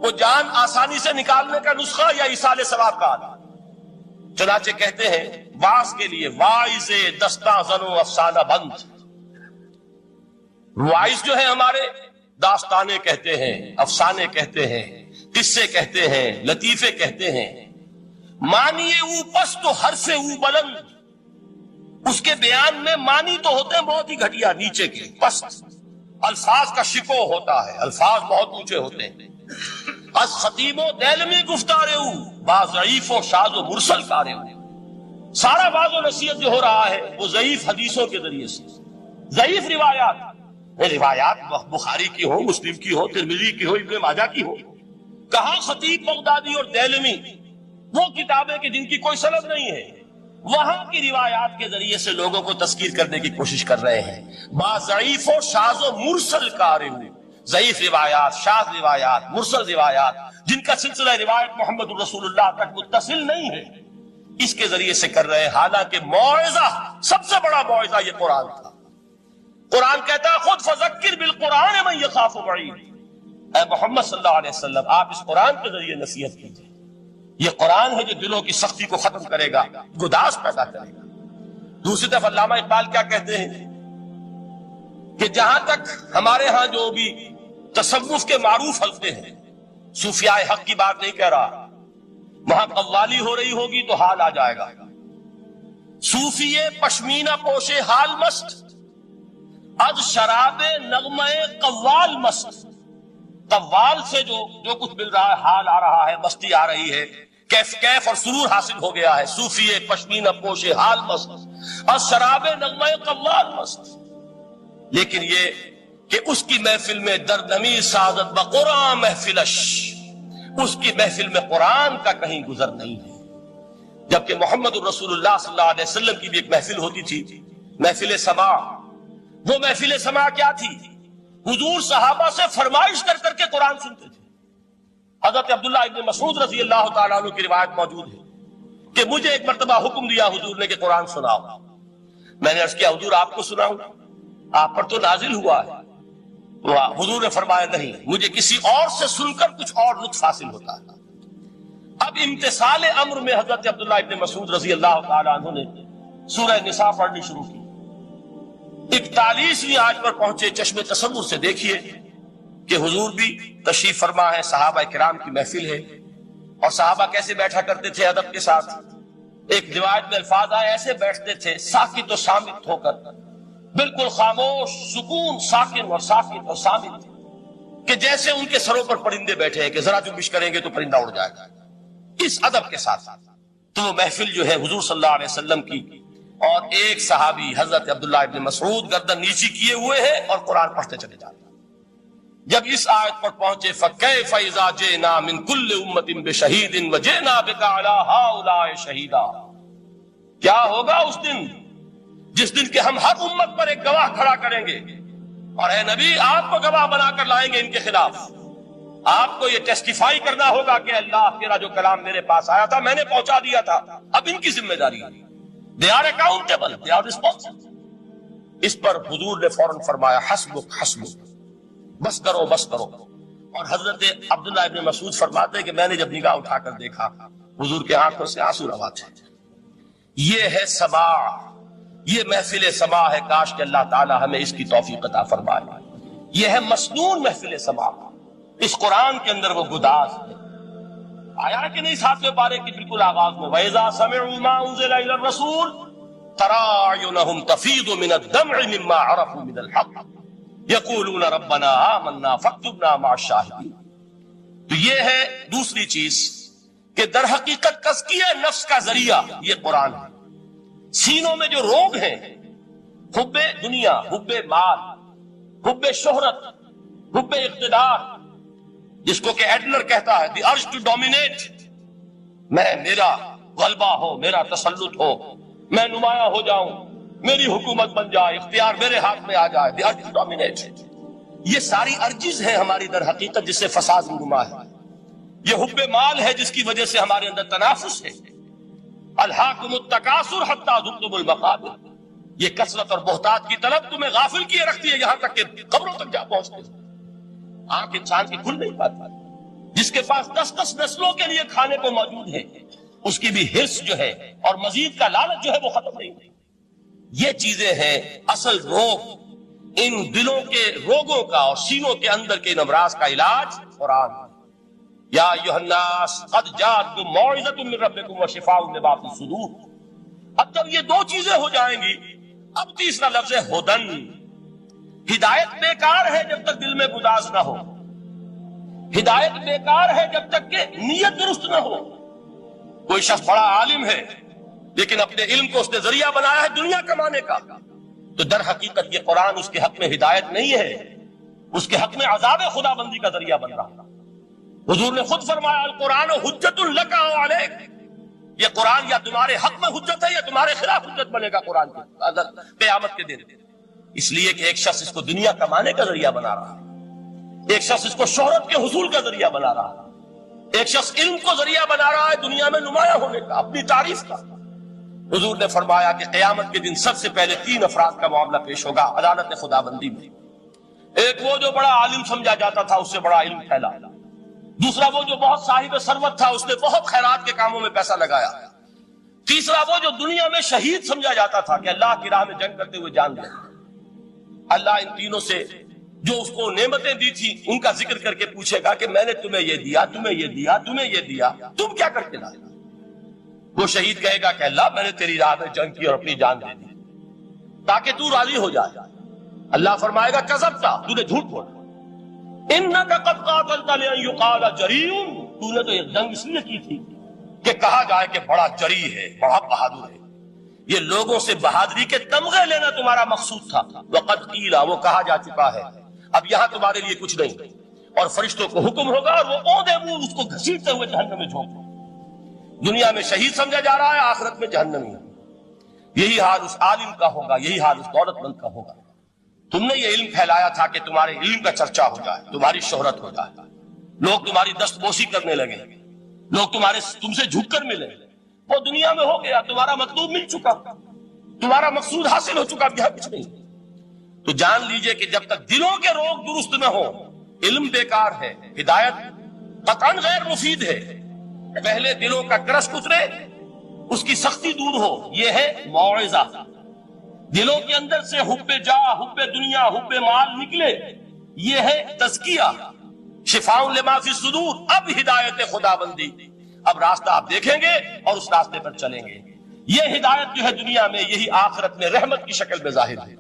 وہ جان آسانی سے نکالنے کا نسخہ یا ایصال ثواب کا آلہ؟ چنانچہ کہتے ہیں واعظ کے لیے واعظ دستاں زن و افسانہ بند، واعظ جو ہے ہمارے داستانے کہتے ہیں، افسانے کہتے ہیں، قصے کہتے ہیں، لطیفے کہتے ہیں، معنی او پست و حرف او بلند، اس کے بیان میں معنی تو ہوتے ہیں بہت ہی گھٹیا، نیچے کے پست، الفاظ کا شکو ہوتا ہے، الفاظ بہت اونچے ہوتے ہیں۔ از خطیب و دیلمی گفتارے او با ضعیف و شاذ و مرسل کارے او، سارا باز و نصیحت جو ہو رہا ہے وہ ضعیف حدیثوں کے ذریعے سے، ضعیف روایات بخاری کی ہو، مسلم کی ہو، ترمذی کی ہو، ابن ماجہ کی ہو۔ کہاں خطیب بغدادی اور دیلمی، وہ کتابیں کہ جن کی کوئی سند نہیں ہے، وہاں کی روایات کے ذریعے سے لوگوں کو تذکیر کرنے کی کوشش کر رہے ہیں۔ با ضعیف و شاذ و مرسل کارے او، ضعیف روایات، شاذ روایات، مرسل روایات جن کا سلسلہ روایت محمد الرسول اللہ تک متصل نہیں ہے، اس کے ذریعے سے کر رہے ہیں۔ حالانکہ موعظہ، سب سے بڑا موعظہ یہ قرآن تھا۔ قرآن کہتا ہے خود فذکر بالقرآن من یخاف وعید، اے محمد صلی اللہ علیہ وسلم آپ اس قرآن کے ذریعے نصیحت کیجئے۔ یہ قرآن ہے جو دلوں کی سختی کو ختم کرے گا، گداز پیدا کرے گا۔ دوسری طرف علامہ اقبال کیا کہتے ہیں کہ جہاں تک ہمارے ہاں جو بھی تصوف کے معروف حلقے ہیں، صوفیاء حق کی بات نہیں کہہ رہا، وہاں قوالی ہو رہی ہوگی تو حال آ جائے گا۔ صوفی پشمینہ پوش حال مست، از شراب نغمہ قوال مست، قوال سے جو کچھ مل رہا ہے، حال آ رہا ہے، مستی آ رہی ہے، کیف اور سرور حاصل ہو گیا ہے۔ صوفی پشمینہ پوش حال مست، از شراب نغمہ قوال مست۔ لیکن یہ کہ اس کی محفل میں دردمی سعادت بقرآن محفلش، اس کی محفل میں قرآن کا کہیں گزر نہیں ہے۔ جبکہ محمد الرسول اللہ صلی اللہ علیہ وسلم کی بھی ایک محفل ہوتی تھی، محفل سماع۔ وہ محفل سماع کیا تھی؟ حضور صحابہ سے فرمائش کر کر کے قرآن سنتے تھے۔ حضرت عبداللہ ابن مسعود رضی اللہ تعالیٰ عنہ کی روایت موجود ہے کہ مجھے ایک مرتبہ حکم دیا حضور نے کہ قرآن سناؤ۔ میں نے عرض کیا حضور آپ کو سناؤں؟ آپ پر تو نازل ہوا ہے۔ تو حضور نے فرمایا نہیں، مجھے کسی اور سے سن کر کچھ اور لطف حاصل ہوتا ہے۔ اب امتثال امر میں حضرت عبداللہ ابن مسعود رضی اللہ تعالیٰ عنہ نے سورہ نساء پڑھنی شروع کی۔ 41ویں آیت پر پہنچے، چشم تصور سے دیکھیے کہ حضور بھی تشریف فرما ہے، صحابہ کرام کی محفل ہے، اور صحابہ کیسے بیٹھا کرتے تھے ادب کے ساتھ۔ ایک روایت میں الفاظ آئے ایسے بیٹھتے تھے ساکت و صامت ہو کر، بالکل خاموش، سکون، ساکن اور ساکت اور صامت، کہ جیسے ان کے سروں پر پرندے بیٹھے ہیں کہ ذرا جنبش کریں گے تو پرندہ اڑ جائے گا، اس ادب کے ساتھ۔ تو وہ محفل جو ہے حضور صلی اللہ علیہ وسلم کی، اور ایک صحابی حضرت عبداللہ ابن مسعود گردن نیچی کیے ہوئے ہیں اور قرآن پڑھتے چلے جاتے ہیں۔ جب اس آیت پر پہنچے فَكَيْفَ إِذَا جِئْنَا مِن كُلِّ أُمَّةٍ بِشَهِيدٍ وَجِئْنَا بِكَ عَلَىٰ هَٰؤُلَاءِ شَهِيدًا، کیا ہوگا اس دن جس دن کہ ہم ہر امت پر ایک گواہ کھڑا کریں گے، اور اے نبی آپ کو گواہ بنا کر لائیں گے ان کے خلاف۔ آپ کو یہ ٹیسٹیفائی کرنا ہوگا کہ اللہ تیرا جو کلام میرے پاس آیا تھا میں نے پہنچا دیا تھا، اب ان کی ذمہ داری ہے، they are accountable, they are responsible۔ اس پر حضور نے فوراً فرمایا حسبک حسبک، بس کرو بس کرو۔ اور حضرت عبداللہ ابن مسعود فرماتے ہیں کہ میں نے جب نگاہ اٹھا کر دیکھا حضور کے آنکھوں سے آنسو روا تھے۔ یہ ہے سماع، یہ محفل سماع ہے، کاش کہ اللہ تعالی ہمیں اس کی توفیق عطا فرمائے۔ یہ ہے مسنون محفل سماع، اس قرآن کے اندر وہ گداز ہے۔ آیا کہ نہیں 7ویں پارے کی بالکل آغاز میں وَإِذَا سَمِعُوا مَا أُنزِلَ إِلَى الرَّسُولِ تَرَىٰ أَعْيُنَهُمْ تَفِيضُ مِنَ الدَّمْعِ مِمَّا عَرَفُوا مِنَ الْحَقِّ يَقُولُونَ رَبَّنَا آمَنَّا فَاكْتُبْنَا مَعَ الشَّاهِدِينَ۔ تو یہ ہے دوسری چیز کہ در حقیقت تزکیہ نفس کا ذریعہ یہ قرآن ہے۔ سینوں میں جو روگ ہیں، حب دنیا، حب مال، حب شہرت، حب اقتدار، جس کو کہ ایڈلر کہتا ہے دی ارج ٹو ڈومینیٹ، میرا غلبہ ہو، میرا تسلط ہو، میں نمایاں ہو جاؤں، میری حکومت بن جائے، اختیار میرے ہاتھ میں آ جائے، دی ارج ٹو ڈومینیٹ۔ یہ ساری ارجز ہیں ہماری در حقیقت جس سے فساد نما ہے۔ یہ حب مال ہے جس کی وجہ سے ہمارے اندر تنافس ہے۔ الہاکم التکاثر حتی زرتم المقابر، یہ کثرت اور بہتات کی طلب تمہیں غافل کیے رکھتی ہے یہاں تک کہ قبروں تک جا پہنچتے۔ آنکھ انسان کی کھل نہیں پاتی، جس کے پاس 10 نسلوں کے لیے کھانے کو موجود ہے، اس کی بھی حرص جو ہے اور مزید کا لالچ جو ہے وہ ختم نہیں ہوئی۔ یہ چیزیں ہیں اصل روگ، ان دلوں کے روگوں کا اور سینوں کے اندر کے ان امراض کا علاج قرآن۔ یا ایھا الناس قد جاءتکم موعظۃ من ربکم وشفاء لما فی الصدور۔ اب جب یہ دو چیزیں ہو جائیں گی، اب تیسرا لفظ ہے ہدن۔ ہدایت بیکار ہے جب تک دل میں گداز نہ ہو، ہدایت بیکار ہے جب تک کہ نیت درست نہ ہو۔ کوئی شخص بڑا عالم ہے لیکن اپنے علم کو اس نے ذریعہ بنایا ہے دنیا کمانے کا، تو در حقیقت یہ قرآن اس کے حق میں ہدایت نہیں ہے، اس کے حق میں عذاب خدا بندی کا ذریعہ بن رہا۔ حضور نے خود فرمایا القرآن حجت لک او علیک، یہ قرآن یا تمہارے حق میں حجت ہے یا تمہارے خلاف حجت بنے گا قرآن کے قیامت کے دن۔ اس لیے کہ ایک شخص اس کو دنیا کمانے کا ذریعہ بنا رہا ہے، ایک شخص اس کو شہرت کے حصول کا ذریعہ بنا رہا ہے، ایک شخص علم کو ذریعہ بنا رہا ہے دنیا میں نمایاں ہونے کا، اپنی تعریف کا۔ حضور نے فرمایا کہ قیامت کے دن سب سے پہلے 3 افراد کا معاملہ پیش ہوگا عدالت خدا بندی میں۔ ایک وہ جو بڑا عالم سمجھا جاتا تھا، اس سے بڑا علم پھیلا۔ دوسرا وہ جو بہت صاحب ثروت تھا، اس نے بہت خیرات کے کاموں میں پیسہ لگایا۔ تیسرا وہ جو دنیا میں شہید سمجھا جاتا تھا کہ اللہ کی راہ میں جنگ کرتے ہوئے جان دیا۔ اللہ ان تینوں سے جو اس کو نعمتیں دی تھی ان کا ذکر کر کے پوچھے گا کہ میں نے تمہیں یہ دیا، تمہیں یہ دیا، تمہیں یہ دیا، تم کیا کر کے لائے؟ وہ شہید کہے گا کہ اللہ میں نے تیری راہ میں جنگ کی اور اپنی جان دے دی تاکہ تو راضی ہو جائے۔ اللہ فرمائے گا کذبت، تو نے جھوٹ بولا، انک قد قاتلت لان یقال جریء، تو نے تو یہ جنگ اس لیے کی تھی کہ کہا جائے کہ بڑا جری ہے، بڑا بہادر ہے۔ یہ لوگوں سے بہادری کے تمغے لینا تمہارا مقصود تھا۔ وقد قیل، وہ کہا جا چکا ہے، اب یہاں تمہارے لیے کچھ نہیں۔ اور فرشتوں کو حکم ہوگا اور وہ اوندا منہ اس کو گھسیٹتے ہوئے جہنم میں جھونک دیں۔ دنیا میں شہید سمجھا جا رہا ہے، آخرت میں جہنمی ہے۔ یہی حال اس عالم کا ہوگا، یہی حال اس دولت مند کا ہوگا۔ تم نے یہ علم پھیلایا تھا کہ تمہارے علم کا چرچا ہو جائے، تمہاری شہرت ہو جائے، لوگ تمہاری دستبوسی کرنے لگے، لوگ تم سے جھک کر ملے۔ وہ دنیا میں ہو گیا، تمہارا مطلوب مل چکا، تمہارا مقصود حاصل ہو چکا، اب یہاں کچھ نہیں۔ تو جان لیجئے کہ جب تک دلوں کے روگ درست نہ ہو، علم بیکار ہے، ہدایت قطعاً غیر مفید ہے۔ پہلے دلوں کا کرس اترے، اس کی سختی دور ہو، یہ ہے موعظہ۔ دلوں کے اندر سے حب جاہ، حب دنیا، حب مال نکلے، یہ ہے تزکیہ۔ شفاء لما فی الصدور، اب ہدایت خدا بندی، اب راستہ آپ دیکھیں گے اور اس راستے پر چلیں گے۔ یہ ہدایت جو ہے دنیا میں، یہی آخرت میں رحمت کی شکل میں ظاہر ہے۔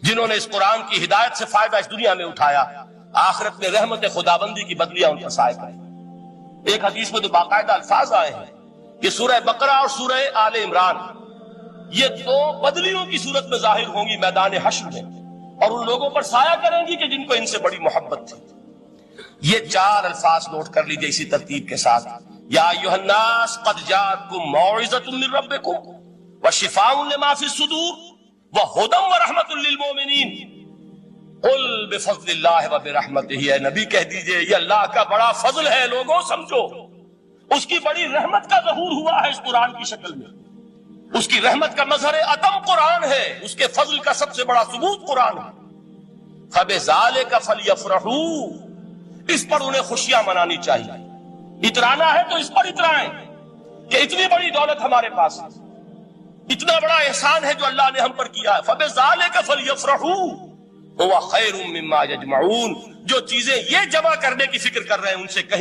جنہوں نے اس قرآن کی ہدایت سے فائدہ اس دنیا میں اٹھایا، آخرت میں رحمت خدابندی کی بدلیاں ان پر سائے کریں۔ ایک حدیث میں تو باقاعدہ الفاظ آئے ہیں کہ سورہ بقرہ اور سورہ آل عمران یہ 2 بدلیوں کی صورت میں ظاہر ہوں گی میدان حشر میں، اور ان لوگوں پر سایہ کریں گی کہ جن کو ان سے بڑی محبت تھی۔ یہ 4 الفاظ نوٹ کر لیجئے اسی ترتیب کے ساتھ۔ یا ایھا الناس قد جاءتکم موعظۃ من ربکم وشفاء لما فی الصدور وہدی ورحمۃ للمؤمنین۔ قل بفضل اللہ وبرحمتہ، اے نبی کہہ دیجئے یہ اللہ کا بڑا فضل ہے، لوگوں سمجھو، اس کی بڑی رحمت کا ظہور ہوا ہے اس قرآن کی شکل میں۔ اس کی رحمت کا مظہر عدم قرآن ہے، اس کے فضل کا سب سے بڑا ثبوت قرآن ہے۔ فبذالک فلیفرحوا، اس پر انہیں خوشیاں منانی چاہیے۔ اترانا ہے تو اس پر اترائیں کہ اتنی بڑی دولت ہمارے پاس ہے، اتنا بڑا احسان ہے جو اللہ نے ہم پر کیا ہے۔ فبذالک فلیفرحوا هو خیر مما یجمعون، جو چیزیں یہ جمع کرنے کی فکر کر رہے ہیں ان سے کہیں